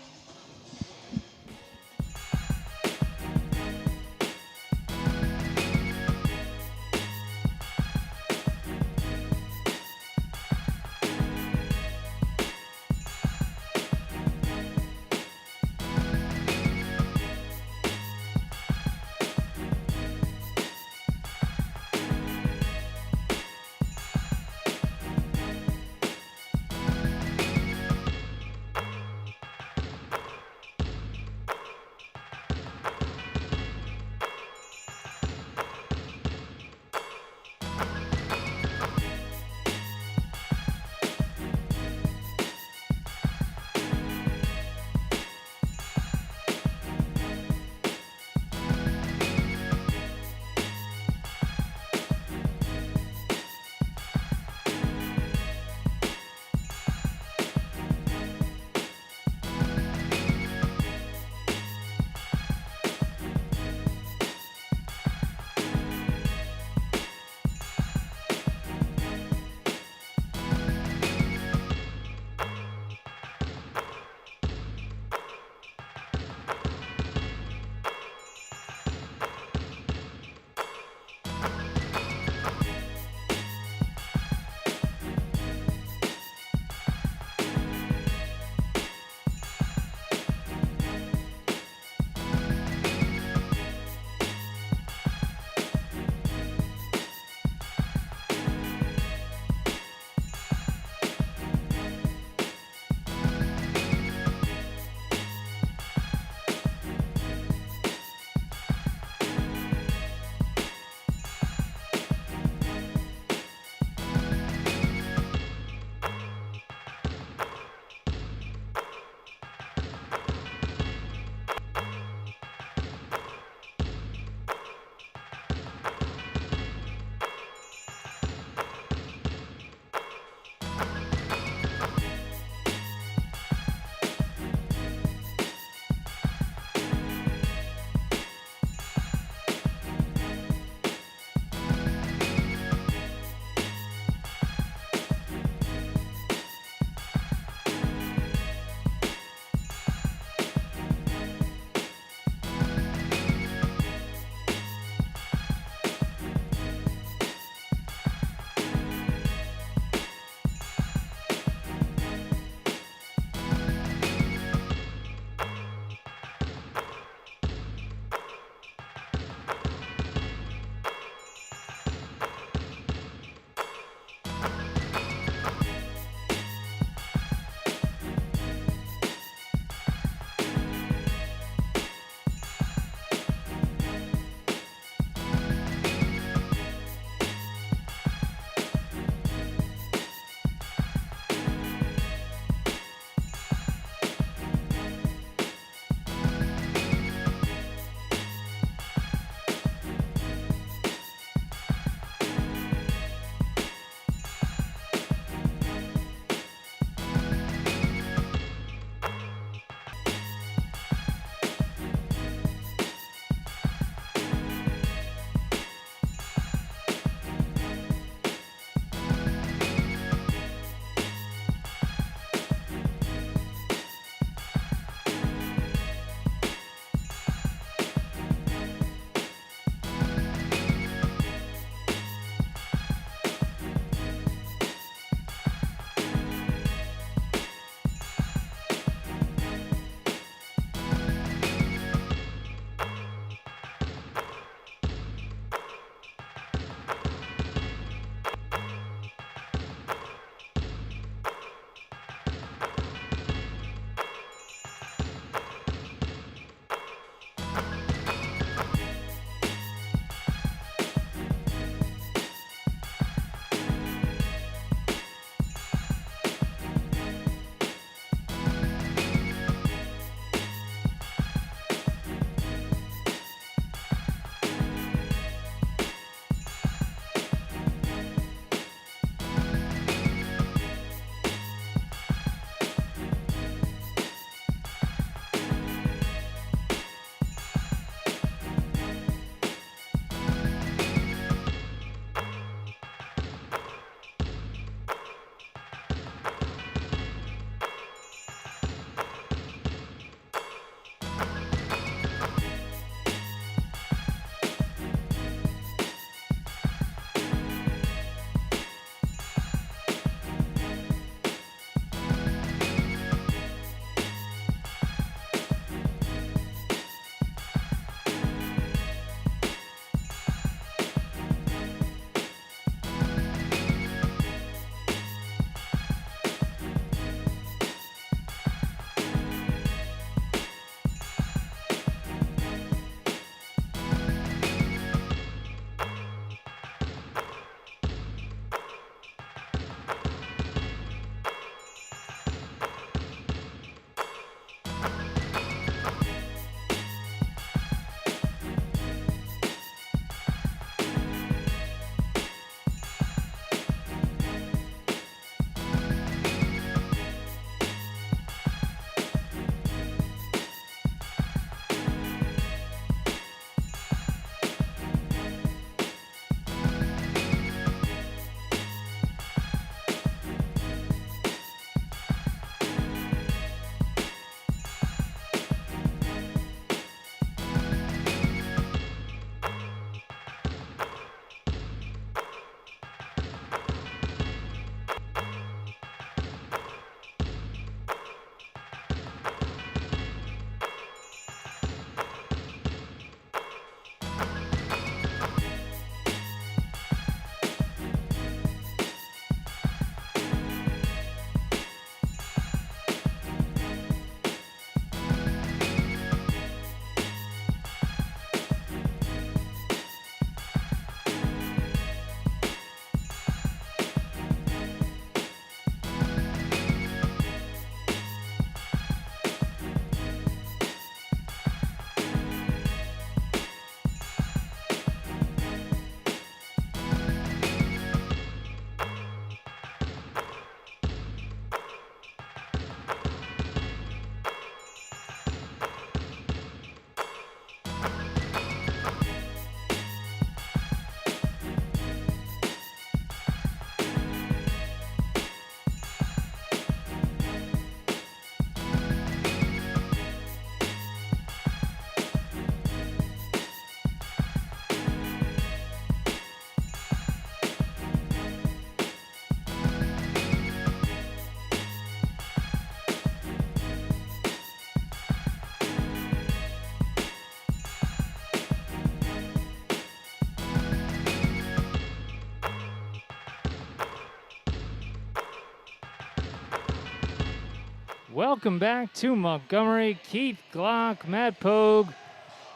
Welcome back to Montgomery. Keith Glock, Matt Pogue.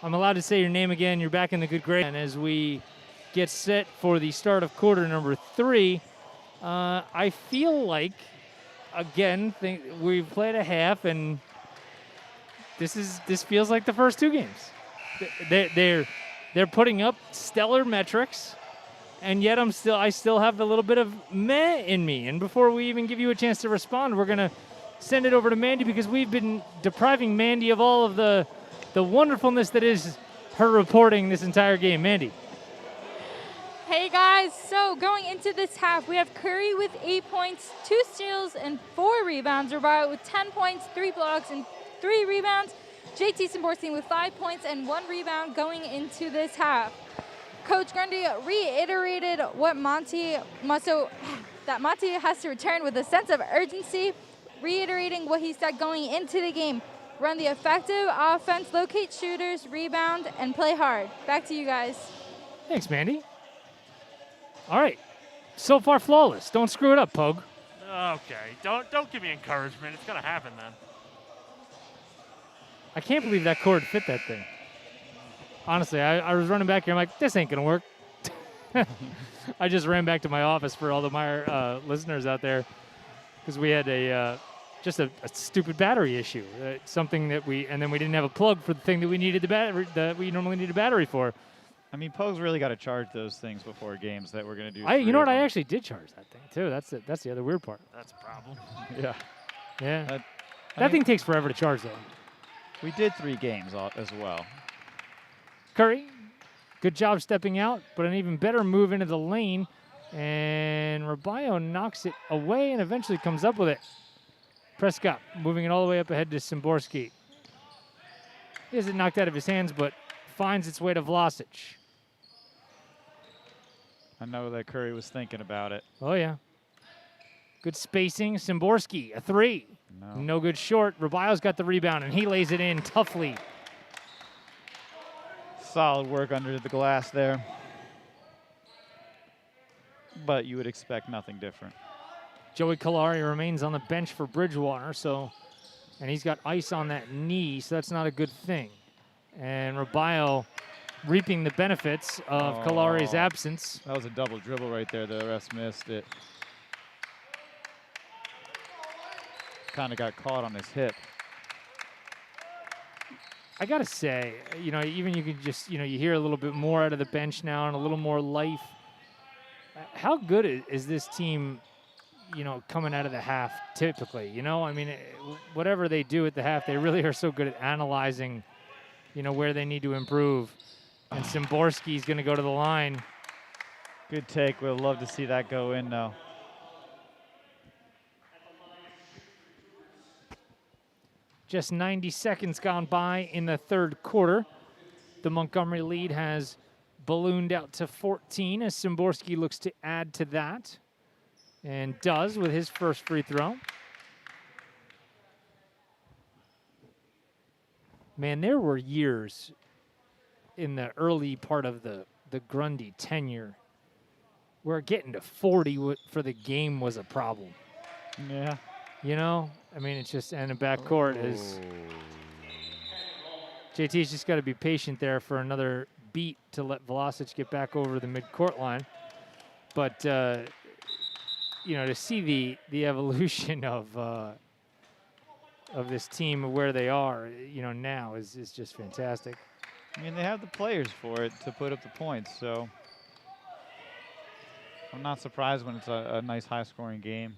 I'm allowed to say your name again. You're back in the good grade. And as we get set for the start of quarter number 3, I feel like, again, we've played a half, and this feels like the first 2 games. They're putting up stellar metrics, and yet I still have a little bit of meh in me. And before we even give you a chance to respond, we're gonna send it over to Mandy because we've been depriving Mandy of all of the wonderfulness that is her reporting this entire game. Mandy. Hey guys, so going into this half, we have Curry with 8 points, 2 steals, and 4 rebounds. Robayo with 10 points, 3 blocks, and 3 rebounds. JT Szymborski with 5 points and 1 rebound going into this half. Coach Grundy reiterated that Monty has to return with a sense of urgency, reiterating what he said going into the game. Run the effective offense, locate shooters, rebound, and play hard. Back to you guys. Thanks, Mandy. All right. So far, flawless. Don't screw it up, Pogue. Okay, don't give me encouragement. It's gonna happen then. I can't believe that cord fit that thing. Honestly, I was running back here. I'm like, this ain't going to work. I just ran back to my office for all the MIRE listeners out there because we had just a stupid battery issue. Something that and then we didn't have a plug for the thing that we needed that we normally need a battery for. I mean, Pogue's really got to charge those things before games that we're going to do. You know what? I actually did charge that thing, too. That's the other weird part. That's a problem. Yeah. Yeah. That thing takes forever to charge, though. We did 3 games as well. Curry, good job stepping out, but an even better move into the lane. And Robayo knocks it away and eventually comes up with it. Prescott moving it all the way up ahead to Szymborski. He has it knocked out of his hands, but finds its way to Vlasic. I know that Curry was thinking about it. Oh, yeah. Good spacing. Szymborski, a 3. No good short. Robayo's got the rebound, and he lays it in toughly. Solid work under the glass there. But you would expect nothing different. Joey Kalari remains on the bench for Bridgewater, and he's got ice on that knee, so that's not a good thing. And Robayo reaping the benefits of Kalari's absence. That was a double dribble right there. The refs missed it. Kind of got caught on his hip. I got to say, even you can just, you hear a little bit more out of the bench now and a little more life. How good is this team, coming out of the half typically? I mean, whatever they do at the half, they really are so good at analyzing, where they need to improve. And Szymborski's going to go to the line. Good take. We'd love to see that go in now. Just 90 seconds gone by in the third quarter. The Montgomery lead has ballooned out to 14 as Szymborski looks to add to that, and does with his first free throw. Man, there were years in the early part of the Grundy tenure where getting to 40 for the game was a problem. Yeah. I mean, it's just, and the backcourt is, JT's just got to be patient there for another beat to let Vlasic get back over the midcourt line. But, to see the evolution of this team, where they are, now is just fantastic. I mean, they have the players for it to put up the points, so I'm not surprised when it's a nice high-scoring game.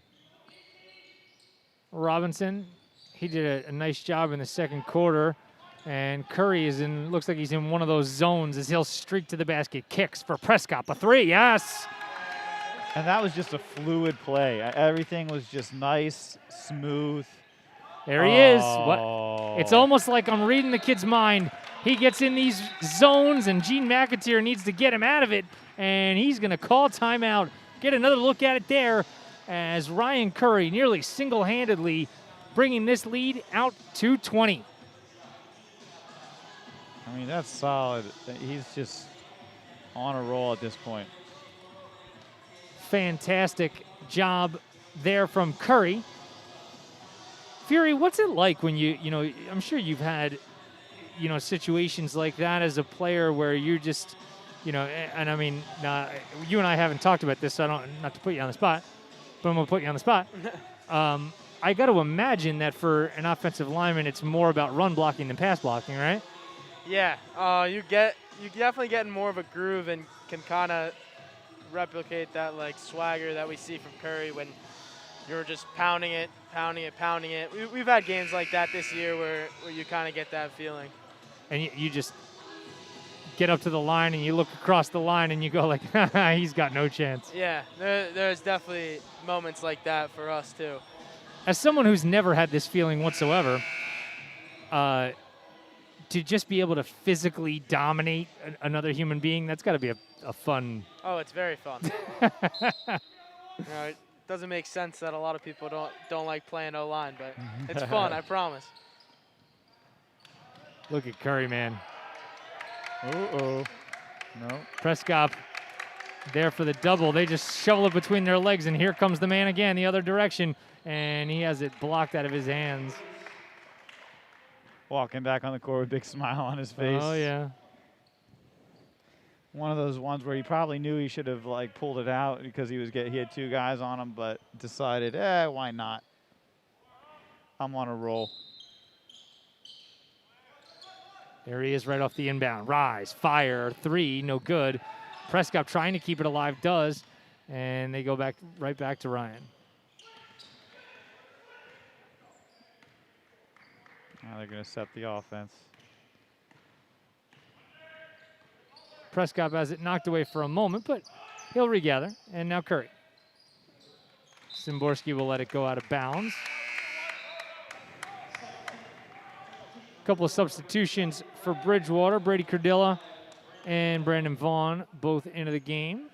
Robinson, he did a nice job in the second quarter, and Curry looks like he's in one of those zones as he'll streak to the basket, kicks for Prescott, a 3, yes! And that was just a fluid play. Everything was just nice, smooth. There he is. It's almost like I'm reading the kid's mind. He gets in these zones, and Gene McAteer needs to get him out of it, and he's going to call timeout. Get another look at it there, as Ryan Curry nearly single-handedly bringing this lead out to 20. I mean, that's solid. He's just on a roll at this point. Fantastic job there from Curry. Fury, what's it like when you know, I'm sure you've had, you know, situations like that as a player where you're just, you know, and I mean, you and I haven't talked about this, so I don't, not to put you on the spot, but I'm going to put you on the spot. I got to imagine that for an offensive lineman, it's more about run blocking than pass blocking, right? Yeah, you definitely get in more of a groove and can kind of replicate that like swagger that we see from Curry when you're just pounding it. We've had games like that this year where you kind of get that feeling. And you just get up to the line and you look across the line and you go like, he's got no chance. Yeah, there's definitely moments like that for us too. As someone who's never had this feeling whatsoever, to just be able to physically dominate another human being, that's got to be a fun. Oh, it's very fun. It doesn't make sense that a lot of people don't like playing O-line, but it's fun, I promise. Look at Curry, man. No. Prescott there for the double. They just shovel it between their legs, and here comes the man again, the other direction, and he has it blocked out of his hands. Walking back on the court with a big smile on his face. Oh, yeah. One of those ones where he probably knew he should have like pulled it out because he had 2 guys on him, but decided, why not? I'm on a roll. There he is right off the inbound. Rise, fire, 3, no good. Prescott trying to keep it alive, does, and they go right back to Ryan. Now they're going to set the offense. Prescott has it knocked away for a moment, but he'll regather. And now Curry. Szymborski will let it go out of bounds. A couple of substitutions for Bridgewater. Brady Cardilla and Brandon Vaughn both into the game.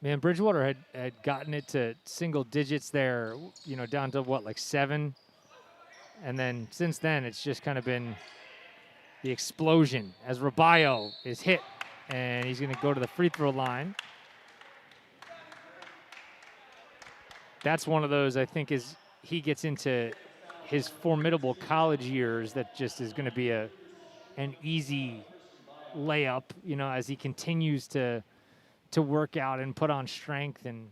Man, Bridgewater had gotten it to single digits there, you know, down to what, like 7? And then since then, it's just kind of been the explosion as Rabayo is hit, and he's going to go to the free throw line. That's one of those, I think, is he gets into his formidable college years that just is going to be an easy layup, you know, as he continues to work out and put on strength. And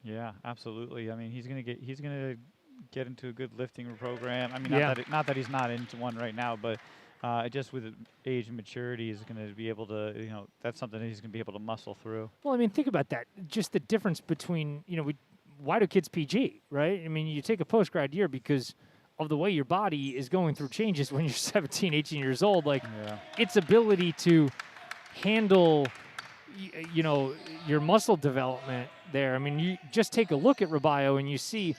yeah, absolutely. I mean, he's gonna get into a good lifting program. I mean, Yeah. not that he's not into one right now, but just with age and maturity, he's going to be able to, you know, that's something that he's going to be able to muscle through. well, I mean, think about that. Just the difference between, you know, why do kids PG, right? I mean, you take a post-grad year because of the way your body is going through changes when you're 17, 18 years old. Like, its ability to handle, you know, your muscle development there. I mean, you just take a look at Rabayo and you see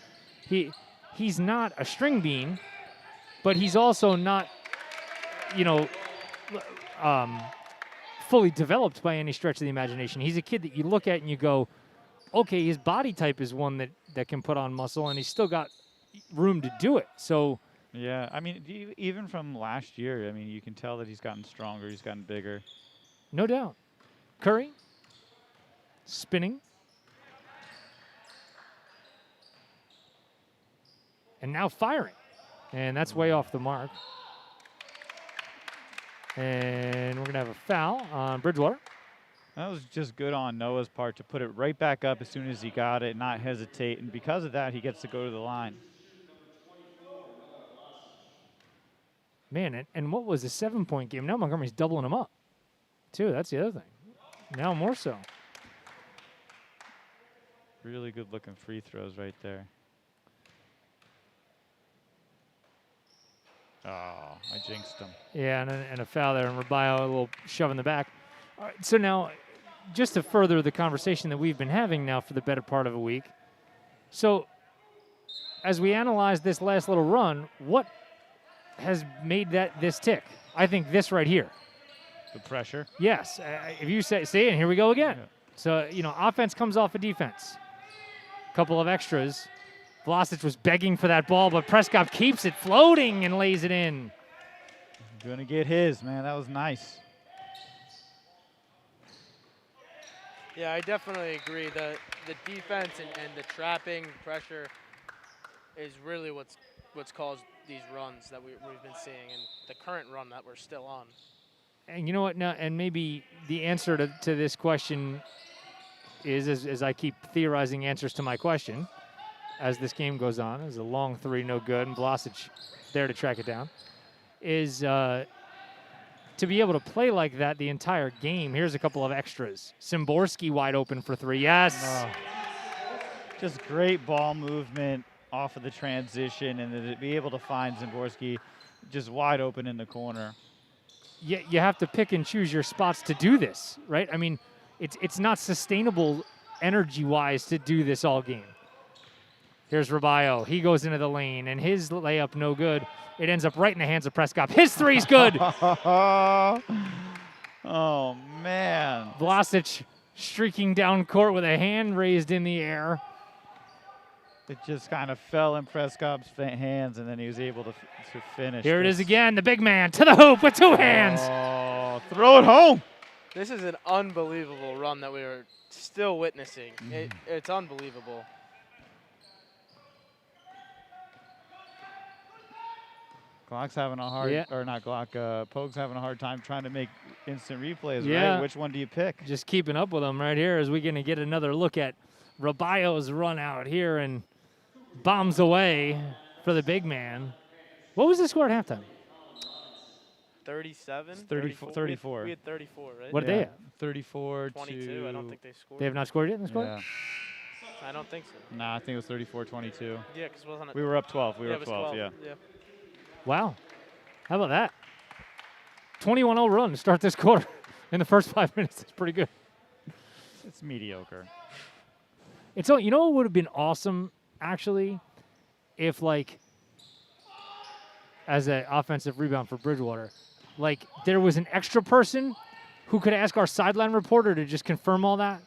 he's not a string bean, but he's also not, you know, fully developed by any stretch of the imagination. He's a kid that you look at and you go, okay, his body type is one that can put on muscle, and he's still got room to do it. So yeah, I mean, even from last year, I mean, you can tell that he's gotten stronger, he's gotten bigger. no doubt. Curry spinning. And now firing. And that's way off the mark. And we're going to have a foul on Bridgewater. That was just good on Noah's part to put it right back up as soon as he got it, not hesitate. And because of that, he gets to go to the line. Man, and what was a 7-point game? Now Montgomery's doubling him up, too. That's the other thing. Now more so. Really good looking free throws right there. Oh, I jinxed him. Yeah, and a foul there, and Rabayo a little shove in the back. All right, so now, just to further the conversation that we've been having now for the better part of a week, so as we analyze this last little run, what has made this tick? I think this right here. The pressure. Yes, if you say it, and here we go again. Yeah. So, you know, offense comes off of defense. Couple of extras. Vlasic was begging for that ball, but Prescott keeps it floating and lays it in. Gonna get his, man. That was nice. Yeah, I definitely agree. The defense and the trapping pressure is really what's caused these runs that we've been seeing, and the current run that we're still on. And you know what? Now, and maybe the answer to this question is, as I keep theorizing answers to my question, as this game goes on, is a long three, no good, and Vlasic there to track it down, is to be able to play like that the entire game. Here's a couple of extras. Szymborski wide open for three. Yes. Oh. Just great ball movement off of the transition, and then to be able to find Szymborski just wide open in the corner. You have to pick and choose your spots to do this, right? I mean, it's not sustainable energy-wise to do this all game. Here's Rabayo. He goes into the lane, and his layup no good. It ends up right in the hands of Prescott. His three's good. Oh, man. Vlasic streaking down court with a hand raised in the air. It just kind of fell in Prescott's hands, and then he was able to finish. Here it is again, the big man to the hoop with two hands. Oh, throw it home. This is an unbelievable run that we are still witnessing. It's unbelievable. Glock's having a hard, or not Glock, Pogue's having a hard time trying to make instant replays, Yeah. right? Which one do you pick? Just keeping up with them right here as we're going to get another look at Rabayo's run out here and bombs away for the big man. What was the score at halftime? 37? 34. We had 34, right? What did they have? 34 22. to... I don't think they scored. They have not scored yet in the score? Yeah. I don't think so. Nah, I think it was 34-22. Yeah, because wasn't it? We were up 12. We yeah, were it up was 12, yeah. Wow. How about that? 21-0 run to start this quarter in the first 5 minutes. It's pretty good. It's mediocre. It's all, you know what would have been awesome, actually, if, like, as an offensive rebound for Bridgewater, like, there was an extra person who could ask our sideline reporter to just confirm all that,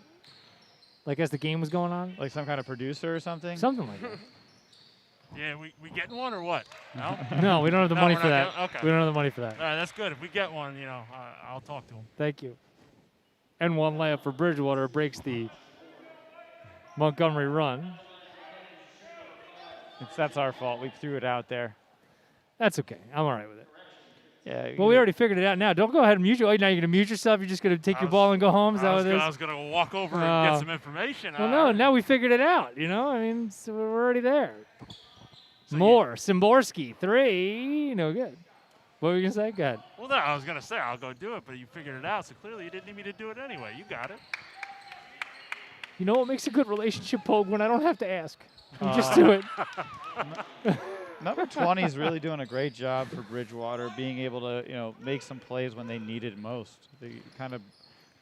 like, as the game was going on. Like some kind of producer or something? Something like that. Yeah, we getting one or what? No? No, we don't have the No, money we're for not that. getting- We don't have the money for that. All right, that's good. If we get one, I'll talk to him. Thank you. And one layup for Bridgewater breaks the Montgomery run. That's our fault. We threw it out there. That's okay. I'm all right with it. Yeah. Well, we already figured it out now. Don't go ahead and mute you. Oh, now you're going to mute yourself? You're just going to take your ball and go home? Is that what it is? I was going to walk over and get some information. Well, no, now we figured it out, you know? I mean, so we're already there. More. Szymborski, three. No good. What were you going to say? Go ahead. Well, no, I was going to say I'll go do it, but you figured it out, so clearly you didn't need me to do it anyway. You got it. You know what makes a good relationship, Pogue? When I don't have to ask. You just do it. Number 20 is really doing a great job for Bridgewater, being able to, make some plays when they needed most. They kind of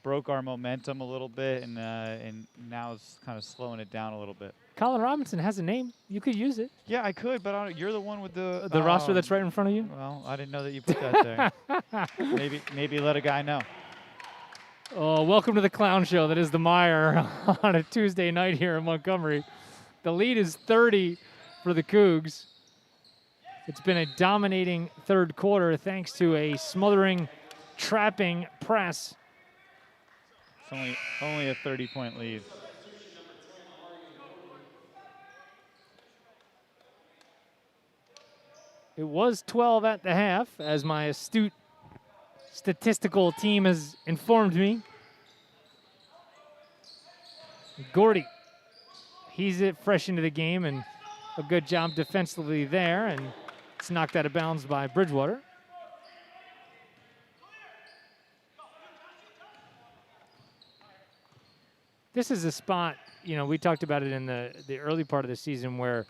broke our momentum a little bit, and now it's kind of slowing it down a little bit. Colin Robinson has a name. You could use it. Yeah, I could, but you're the one with the roster that's right in front of you? Well, I didn't know that you put that there. maybe let a guy know. Oh, welcome to the clown show that is the MIRE on a Tuesday night here in Montgomery. The lead is 30 for the Cougs. It's been a dominating third quarter thanks to a smothering, trapping press. It's only a 30-point lead. It was 12 at the half, as my astute statistical team has informed me. Gordy, he's fresh into the game, and a good job defensively there, and it's knocked out of bounds by Bridgewater. This is a spot, we talked about it in the early part of the season where,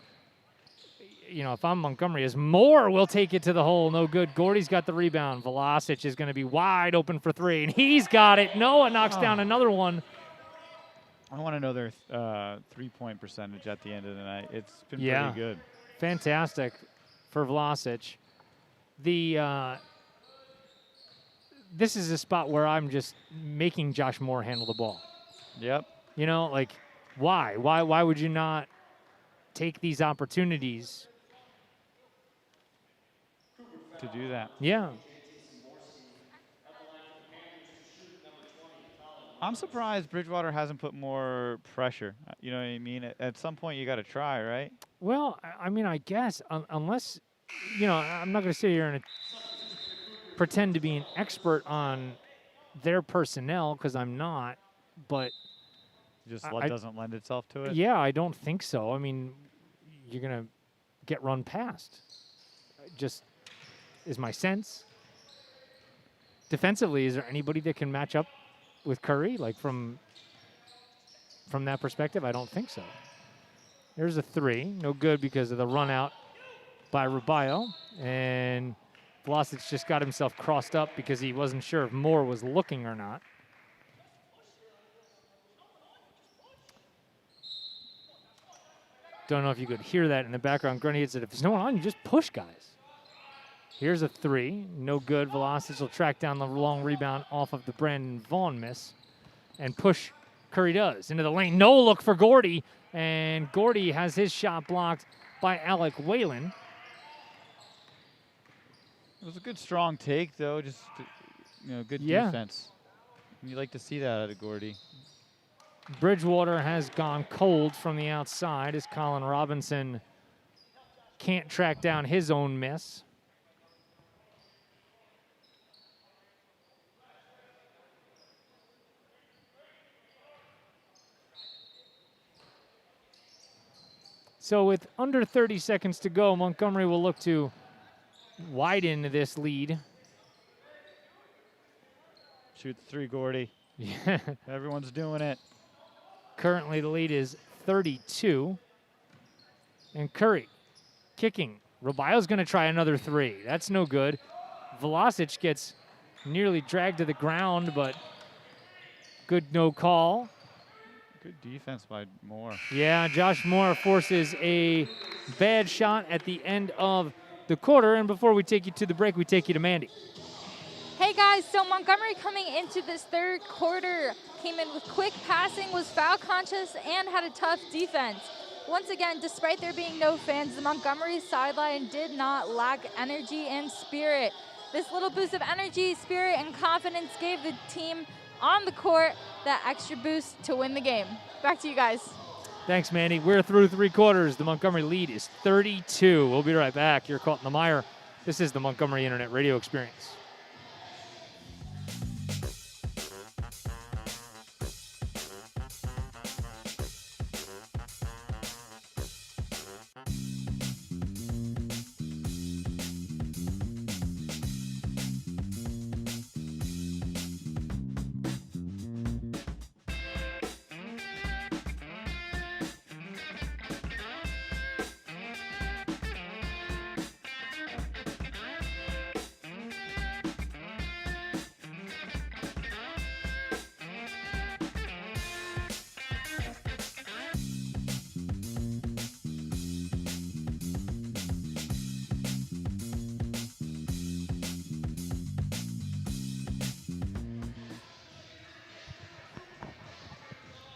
if I'm Montgomery, as Moore will take it to the hole, no good. Gordy's got the rebound. Vlasic is going to be wide open for three, and he's got it. Noah knocks down another one. I want to know their three-point percentage at the end of the night. It's been Yeah. pretty good. Fantastic for Vlasic. This is a spot where I'm just making Josh Moore handle the ball. Yep. Why? Why would you not take these opportunities to do that? Yeah. I'm surprised Bridgewater hasn't put more pressure. You know what I mean? At some point, you got to try, right? Well, I mean, I guess unless, you know, I'm not going to sit here and pretend to be an expert on their personnel because I'm not, but Just I doesn't lend itself to it. yeah, I don't think so. I mean, you're going to get run past. Just is my sense. Defensively, is there anybody that can match up with Curry, like from that perspective? I don't think so. There's a 3, no good because of the run out by Rubio, and Vlasic just got himself crossed up because he wasn't sure if Moore was looking or not. Don't know if you could hear that in the background. Grundy said, if there's no one on, you just push guys. Here's a 3, no good. Vlasic will track down the long rebound off of the Brandon Vaughn miss and push. Curry does into the lane. No look for Gordy, and Gordy has his shot blocked by Alec Whalen. It was a good, strong take, though. Just, good defense. You like to see that out of Gordy. Bridgewater has gone cold from the outside as Colin Robinson can't track down his own miss. So with under 30 seconds to go, Montgomery will look to widen this lead. Shoot the 3, Gordy. Yeah. Everyone's doing it. Currently, the lead is 32. And Curry kicking. Rubio's going to try another 3. That's no good. Vlasic gets nearly dragged to the ground, but good no call. Good defense by Moore. Yeah, Josh Moore forces a bad shot at the end of the quarter. And before we take you to the break, we take you to Mandy. Hey guys, so Montgomery coming into this third quarter came in with quick passing, was foul conscious, and had a tough defense. Once again, despite there being no fans, the Montgomery sideline did not lack energy and spirit. This little boost of energy, spirit, and confidence gave the team on the court that extra boost to win the game. Back to you guys. Thanks, Mandy. We're through 3 quarters. The Montgomery lead is 32. We'll be right back. You're caught in the mire. This is the Montgomery Internet Radio Experience.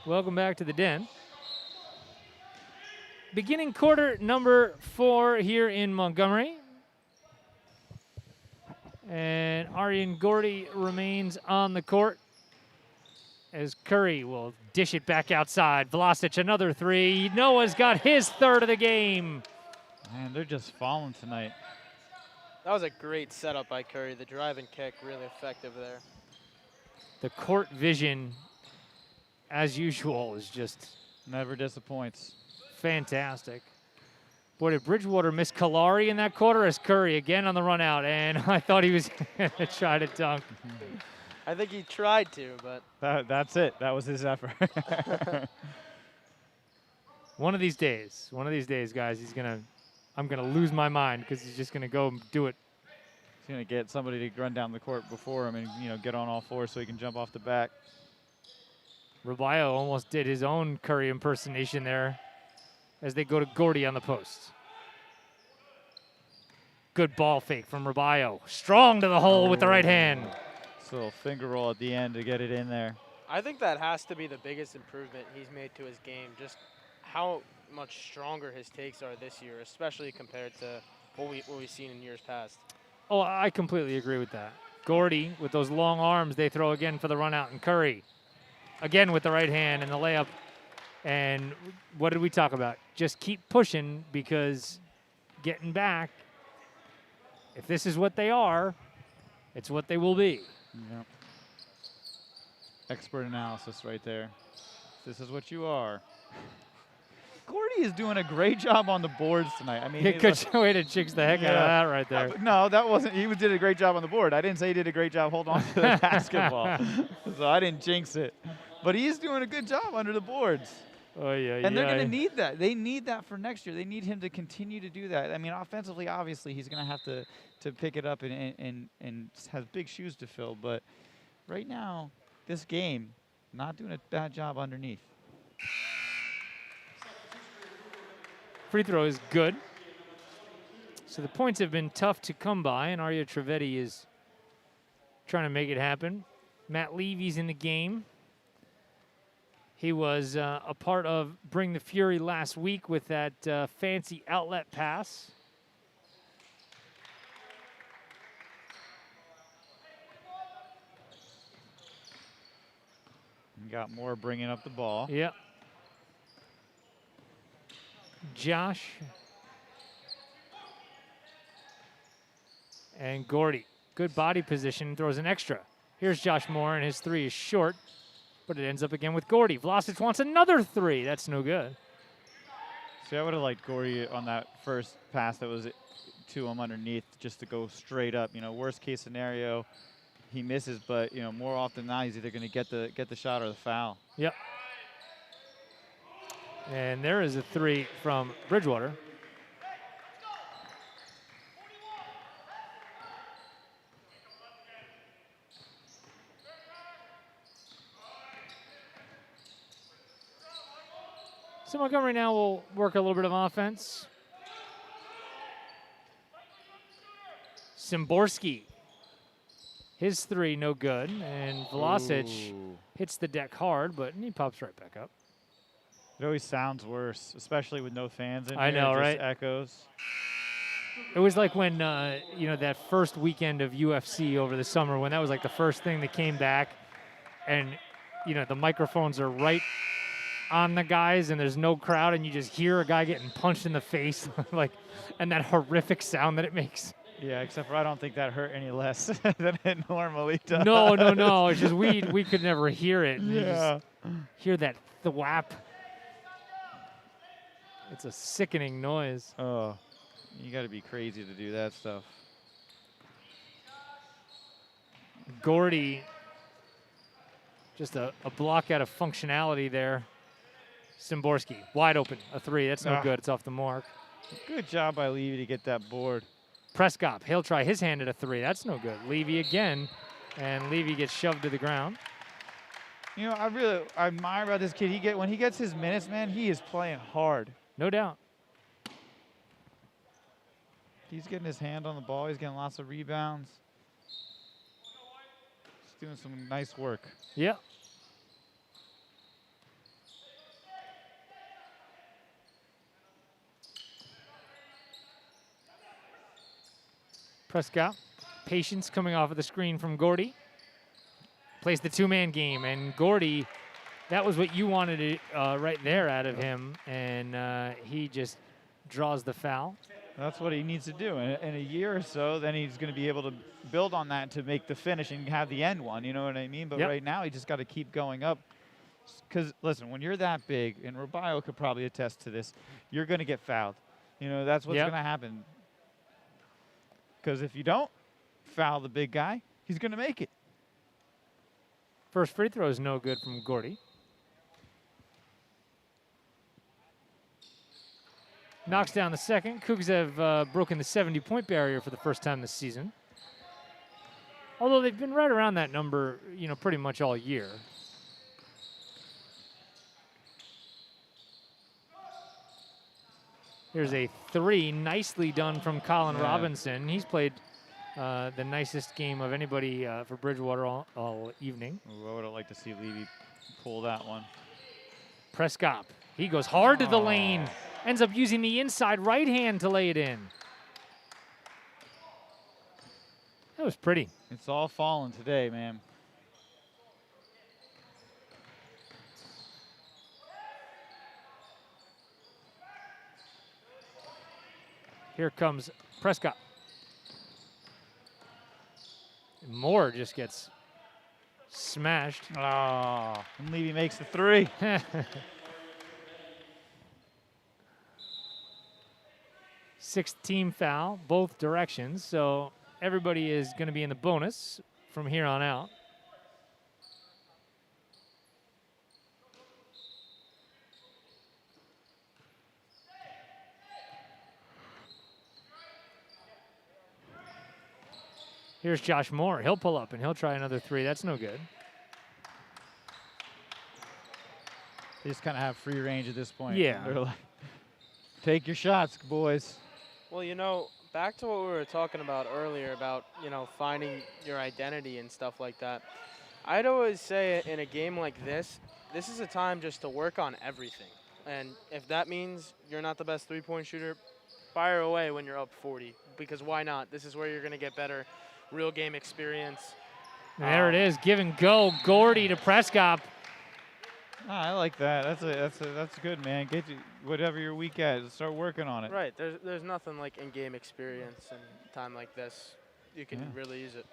Welcome back to the Den. Beginning quarter number 4 here in Montgomery. And Aryan Gordy remains on the court as Curry will dish it back outside. Vlasic, another 3. Noah's got his 3rd of the game. Man, they're just falling tonight. That was a great setup by Curry. The drive and kick, really effective there. The court vision, as usual, is just never disappoints. Fantastic. Boy, did Bridgewater miss Kalari in that quarter as Curry again on the run out, and I thought he was going to try to dunk. I think he tried to, but that's it. That was his effort. One of these days, guys, I'm going to lose my mind because he's just going to go and do it. He's going to get somebody to run down the court before him and, get on all fours so he can jump off the back. Rubio almost did his own Curry impersonation there as they go to Gordy on the post. Good ball fake from Rubio. Strong to the hole with the right hand. This little finger roll at the end to get it in there. I think that has to be the biggest improvement he's made to his game, just how much stronger his takes are this year, especially compared to what we've seen in years past. Oh, I completely agree with that. Gordy, with those long arms, they throw again for the run out, and Curry again with the right hand and the layup. And what did we talk about? Just keep pushing, because getting back, if this is what they are, it's what they will be. Yep. Expert analysis right there. This is what you are. Gordy is doing a great job on the boards tonight. I mean, Good way to jinx the heck out of that right there. No, that wasn't. He did a great job on the board. I didn't say he did a great job holding on to the basketball, so I didn't jinx it. But he's doing a good job under the boards. Oh yeah, and they're going to need that. They need that for next year. They need him to continue to do that. I mean, offensively, obviously, he's going to have to pick it up and has big shoes to fill. But right now, this game, not doing a bad job underneath. Free throw is good. So the points have been tough to come by, and Arya Trivedi is trying to make it happen. Matt Levy's in the game. He was a part of Bring the Fury last week with that fancy outlet pass. You got Moore bringing up the ball. Yep. Josh and Gordy. Good body position, throws an extra. Here's Josh Moore, and his three is short, but it ends up again with Gordy. Vlasic wants another three. That's no good. See, I would have liked Gordy on that first pass that was to him underneath, just to go straight up. You know, worst case scenario, he misses, but you know, more often than not, he's either going to get the shot or the foul. Yep. And there is a three from Bridgewater. So Montgomery now will work a little bit of offense. Szymborski, his three no good, and Vlasic hits the deck hard, but he pops right back up. It always sounds worse, especially with no fans in I here. know, It right? just echoes. It was like when, you know, that first weekend of UFC over the summer, when that was like the first thing that came back, and, you know, the microphones are right on the guys and there's no crowd, and you just hear a guy getting punched in the face, like, and that horrific sound that it makes. Yeah, except for I don't think that hurt any less than it normally does. No. It's just we could never hear it. And you Yeah. just hear that thwap. It's a sickening noise. Oh, you got to be crazy to do that stuff. Gordy, just a block out of functionality there. Szymborski, wide open, a three. That's no good. It's off the mark. Good job by Levy to get that board. Prescott, he'll try his hand at a three. That's no good. Levy again, and Levy gets shoved to the ground. You know, I admire about this kid. When he gets his minutes, man, he is playing hard. No doubt. He's getting his hand on the ball. He's getting lots of rebounds. He's doing some nice work. Yeah. Prescott, patience coming off of the screen from Gordy. Plays the two-man game, and Gordy, that was what you wanted right there out of him, and he just draws the foul. That's what he needs to do. In a year or so, then he's going to be able to build on that to make the finish and have the end one. You know what I mean? But right now, he just got to keep going up. Because, listen, when you're that big, and Rubio could probably attest to this, you're going to get fouled. You know, that's what's going to happen. Because if you don't foul the big guy, he's going to make it. First free throw is no good from Gordy. Knocks down the second. Cougs have broken the 70-point barrier for the first time this season. Although they've been right around that number, you know, pretty much all year. Here's a three, nicely done from Colin Robinson. He's played the nicest game of anybody for Bridgewater all evening. Ooh, I would have liked to see Levy pull that one. Prescott, he goes hard to the lane. Ends up using the inside right hand to lay it in. That was pretty. It's all falling today, man. Here comes Prescott. Moore just gets smashed. Oh, and Levy makes the three. Sixth team foul, both directions. So everybody is going to be in the bonus from here on out. Here's Josh Moore. He'll pull up and he'll try another three. That's no good. They just kind of have free range at this point. Yeah. They're like, take your shots, boys. Well, you know, back to what we were talking about earlier about, you know, finding your identity and stuff like that. I'd always say in a game like this is a time just to work on everything. And if that means you're not the best three-point shooter, fire away when you're up 40, because why not? This is where you're going to get better real game experience. And there it is, give and go. Gordy to Prescott. I like that. That's good, man. Get you whatever you're weak at. Start working on it. Right. There's nothing like in-game experience and time like this. You can really use it.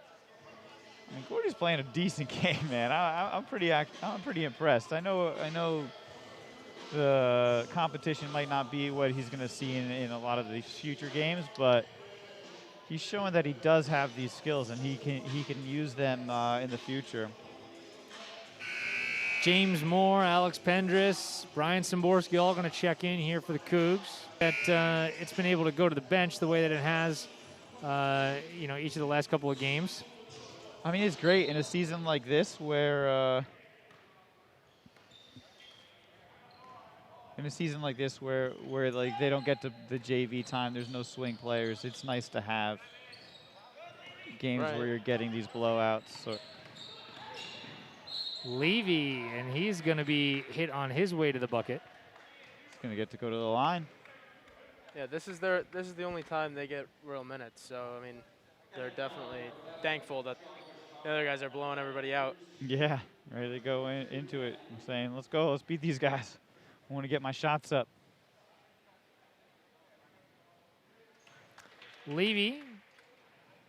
I mean, Gordy's playing a decent game, man. I'm pretty impressed. I know the competition might not be what he's going to see in a lot of these future games, but he's showing that he does have these skills and he can use them in the future. James Moore, Alex Pendris, Brian Samborski all going to check in here for the Cougs. That it's been able to go to the bench the way that it has, you know, each of the last couple of games. I mean, it's great in a season like this where where like they don't get to the JV time. There's no swing players. It's nice to have games where you're getting these blowouts. So. Levy, and he's going to be hit on his way to the bucket. He's going to get to go to the line. Yeah, this is the only time they get real minutes. So I mean, they're definitely thankful that the other guys are blowing everybody out. Yeah, ready to go into it. I'm saying, let's go. Let's beat these guys. I want to get my shots up. Levy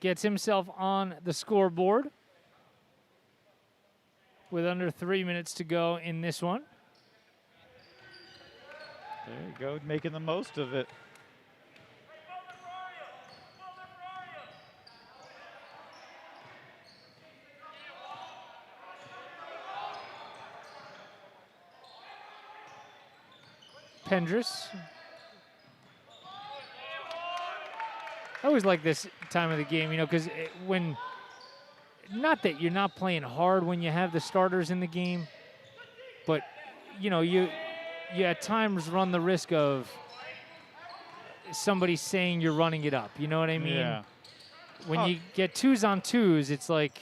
gets himself on the scoreboard with under 3 minutes to go in this one. There you go, making the most of it. Pendris. I always like this time of the game, you know, because when, not that you're not playing hard when you have the starters in the game, but, you know, you at times run the risk of somebody saying you're running it up. You know what I mean? Yeah. When you get 2s on 2s, it's like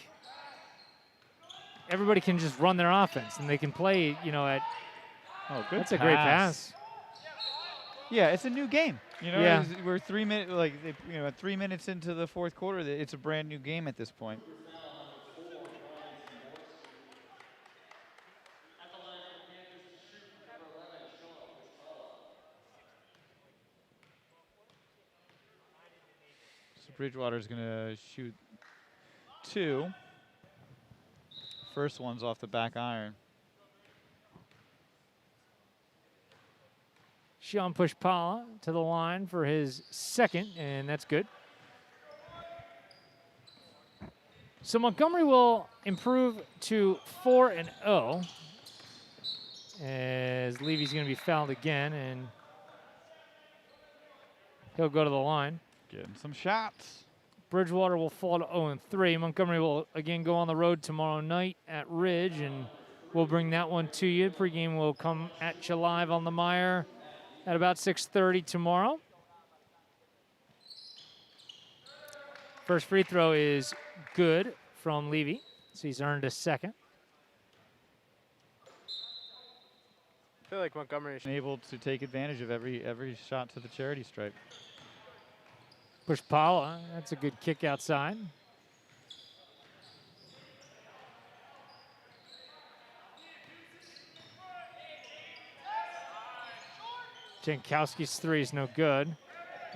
everybody can just run their offense and they can play, you know, at. Oh, good. That's a great pass. Yeah, it's a new game. You know, Yeah. we're 3 minutes, you know, 3 minutes into the fourth quarter. It's a brand new game at this point. So Bridgewater's going to shoot 2. First one's off the back iron. Sean Pushpala to the line for his second, and that's good. So Montgomery will improve to 4-0 as Levy's going to be fouled again, and he'll go to the line. Getting some shots. Bridgewater will fall to 0-3. Montgomery will again go on the road tomorrow night at Ridge, and we'll bring that one to you. Pregame will come at you live on the MIRE at about 6:30 tomorrow. First free throw is good from Levy, so he's earned a second. I feel like Montgomery should Able to take advantage of every shot to the charity stripe. Pushpala, that's a good kick outside. Jankowski's three is no good.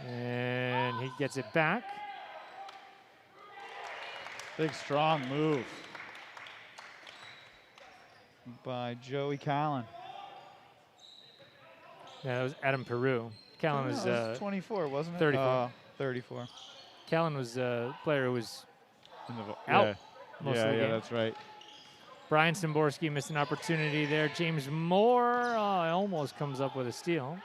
And he gets it back. Big, strong move by Joey Callan. Yeah, that was Adam Peru. Callan No, was, it was 24, wasn't it? 34. 34. Callan was a player who was out Yeah, most of the game. that's right. Brian Simborski missed an opportunity there. James Moore almost comes up with a steal.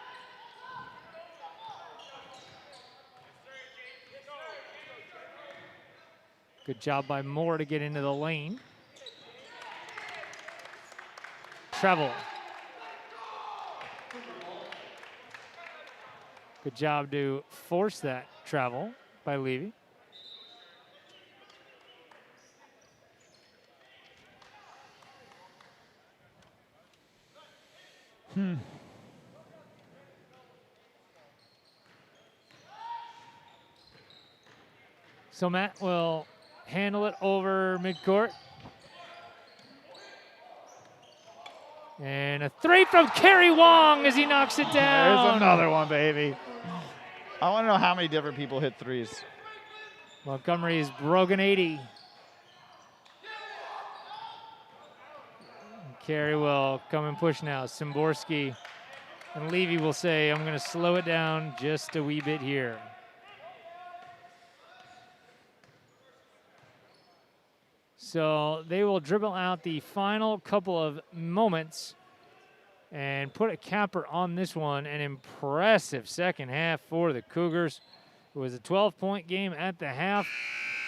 Good job by Moore to get into the lane. Treble. Good job to force that travel by Levy. So Matt will handle it over midcourt. And a three from Kerry Wong as he knocks it down. There's another one, baby. I want to know how many different people hit threes. Montgomery's broken 80. Kerry will come and push now. Simborski and Levy will say, I'm going to slow it down just a wee bit here. So they will dribble out the final couple of moments and put a capper on this one. An impressive second half for the Cougars. It was a 12-point game at the half,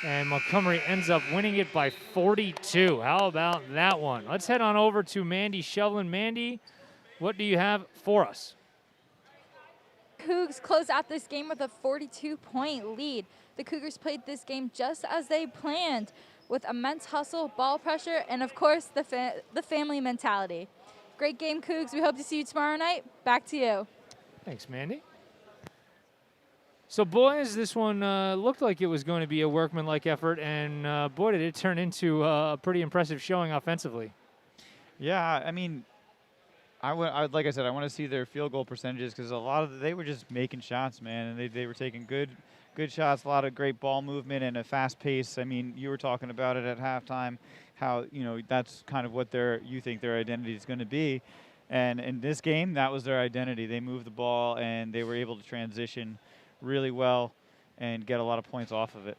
and Montgomery ends up winning it by 42. How about that one? Let's head on over to Mandy Shevlin. Mandy, what do you have for us? Cougs closed out this game with a 42-point lead. The Cougars played this game just as they planned, with immense hustle, ball pressure, and of course the family mentality. Great game, Cougs. We hope to see you tomorrow night. Back to you. Thanks, Mandy. So, boys, this one looked like it was going to be a workmanlike effort, and boy, did it turn into a pretty impressive showing offensively. Yeah, I mean, like I said, I want to see their field goal percentages because a lot of they were just making shots, man, and they were taking good shots, a lot of great ball movement and a fast pace. I mean, you were talking about it at halftime, how that's kind of what you think their identity is going to be, and in this game, that was their identity. They moved the ball and they were able to transition really well and get a lot of points off of it.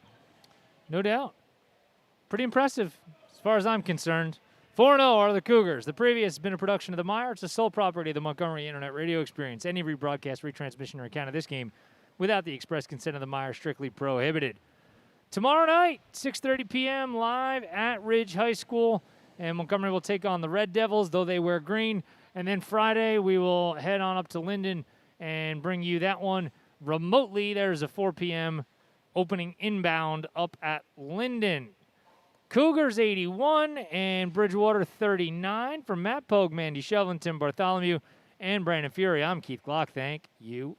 No doubt. Pretty impressive as far as I'm concerned. 4-0 are the Cougars. The previous has been a production of the MIRE. It's the sole property of the Montgomery Internet Radio Experience. Any rebroadcast, retransmission, or account of this game without the express consent of the MIRE strictly prohibited. Tomorrow night, 6:30 p.m. live at Ridge High School, and Montgomery will take on the Red Devils, though they wear green. And then Friday, we will head on up to Linden and bring you that one remotely. There's a 4 p.m. opening inbound up at Linden. Cougars 81 and Bridgewater 39. For Matt Pogue, Mandy Shevlin, Tim Bartholomew, and Brandon Fury, I'm Keith Glock. Thank you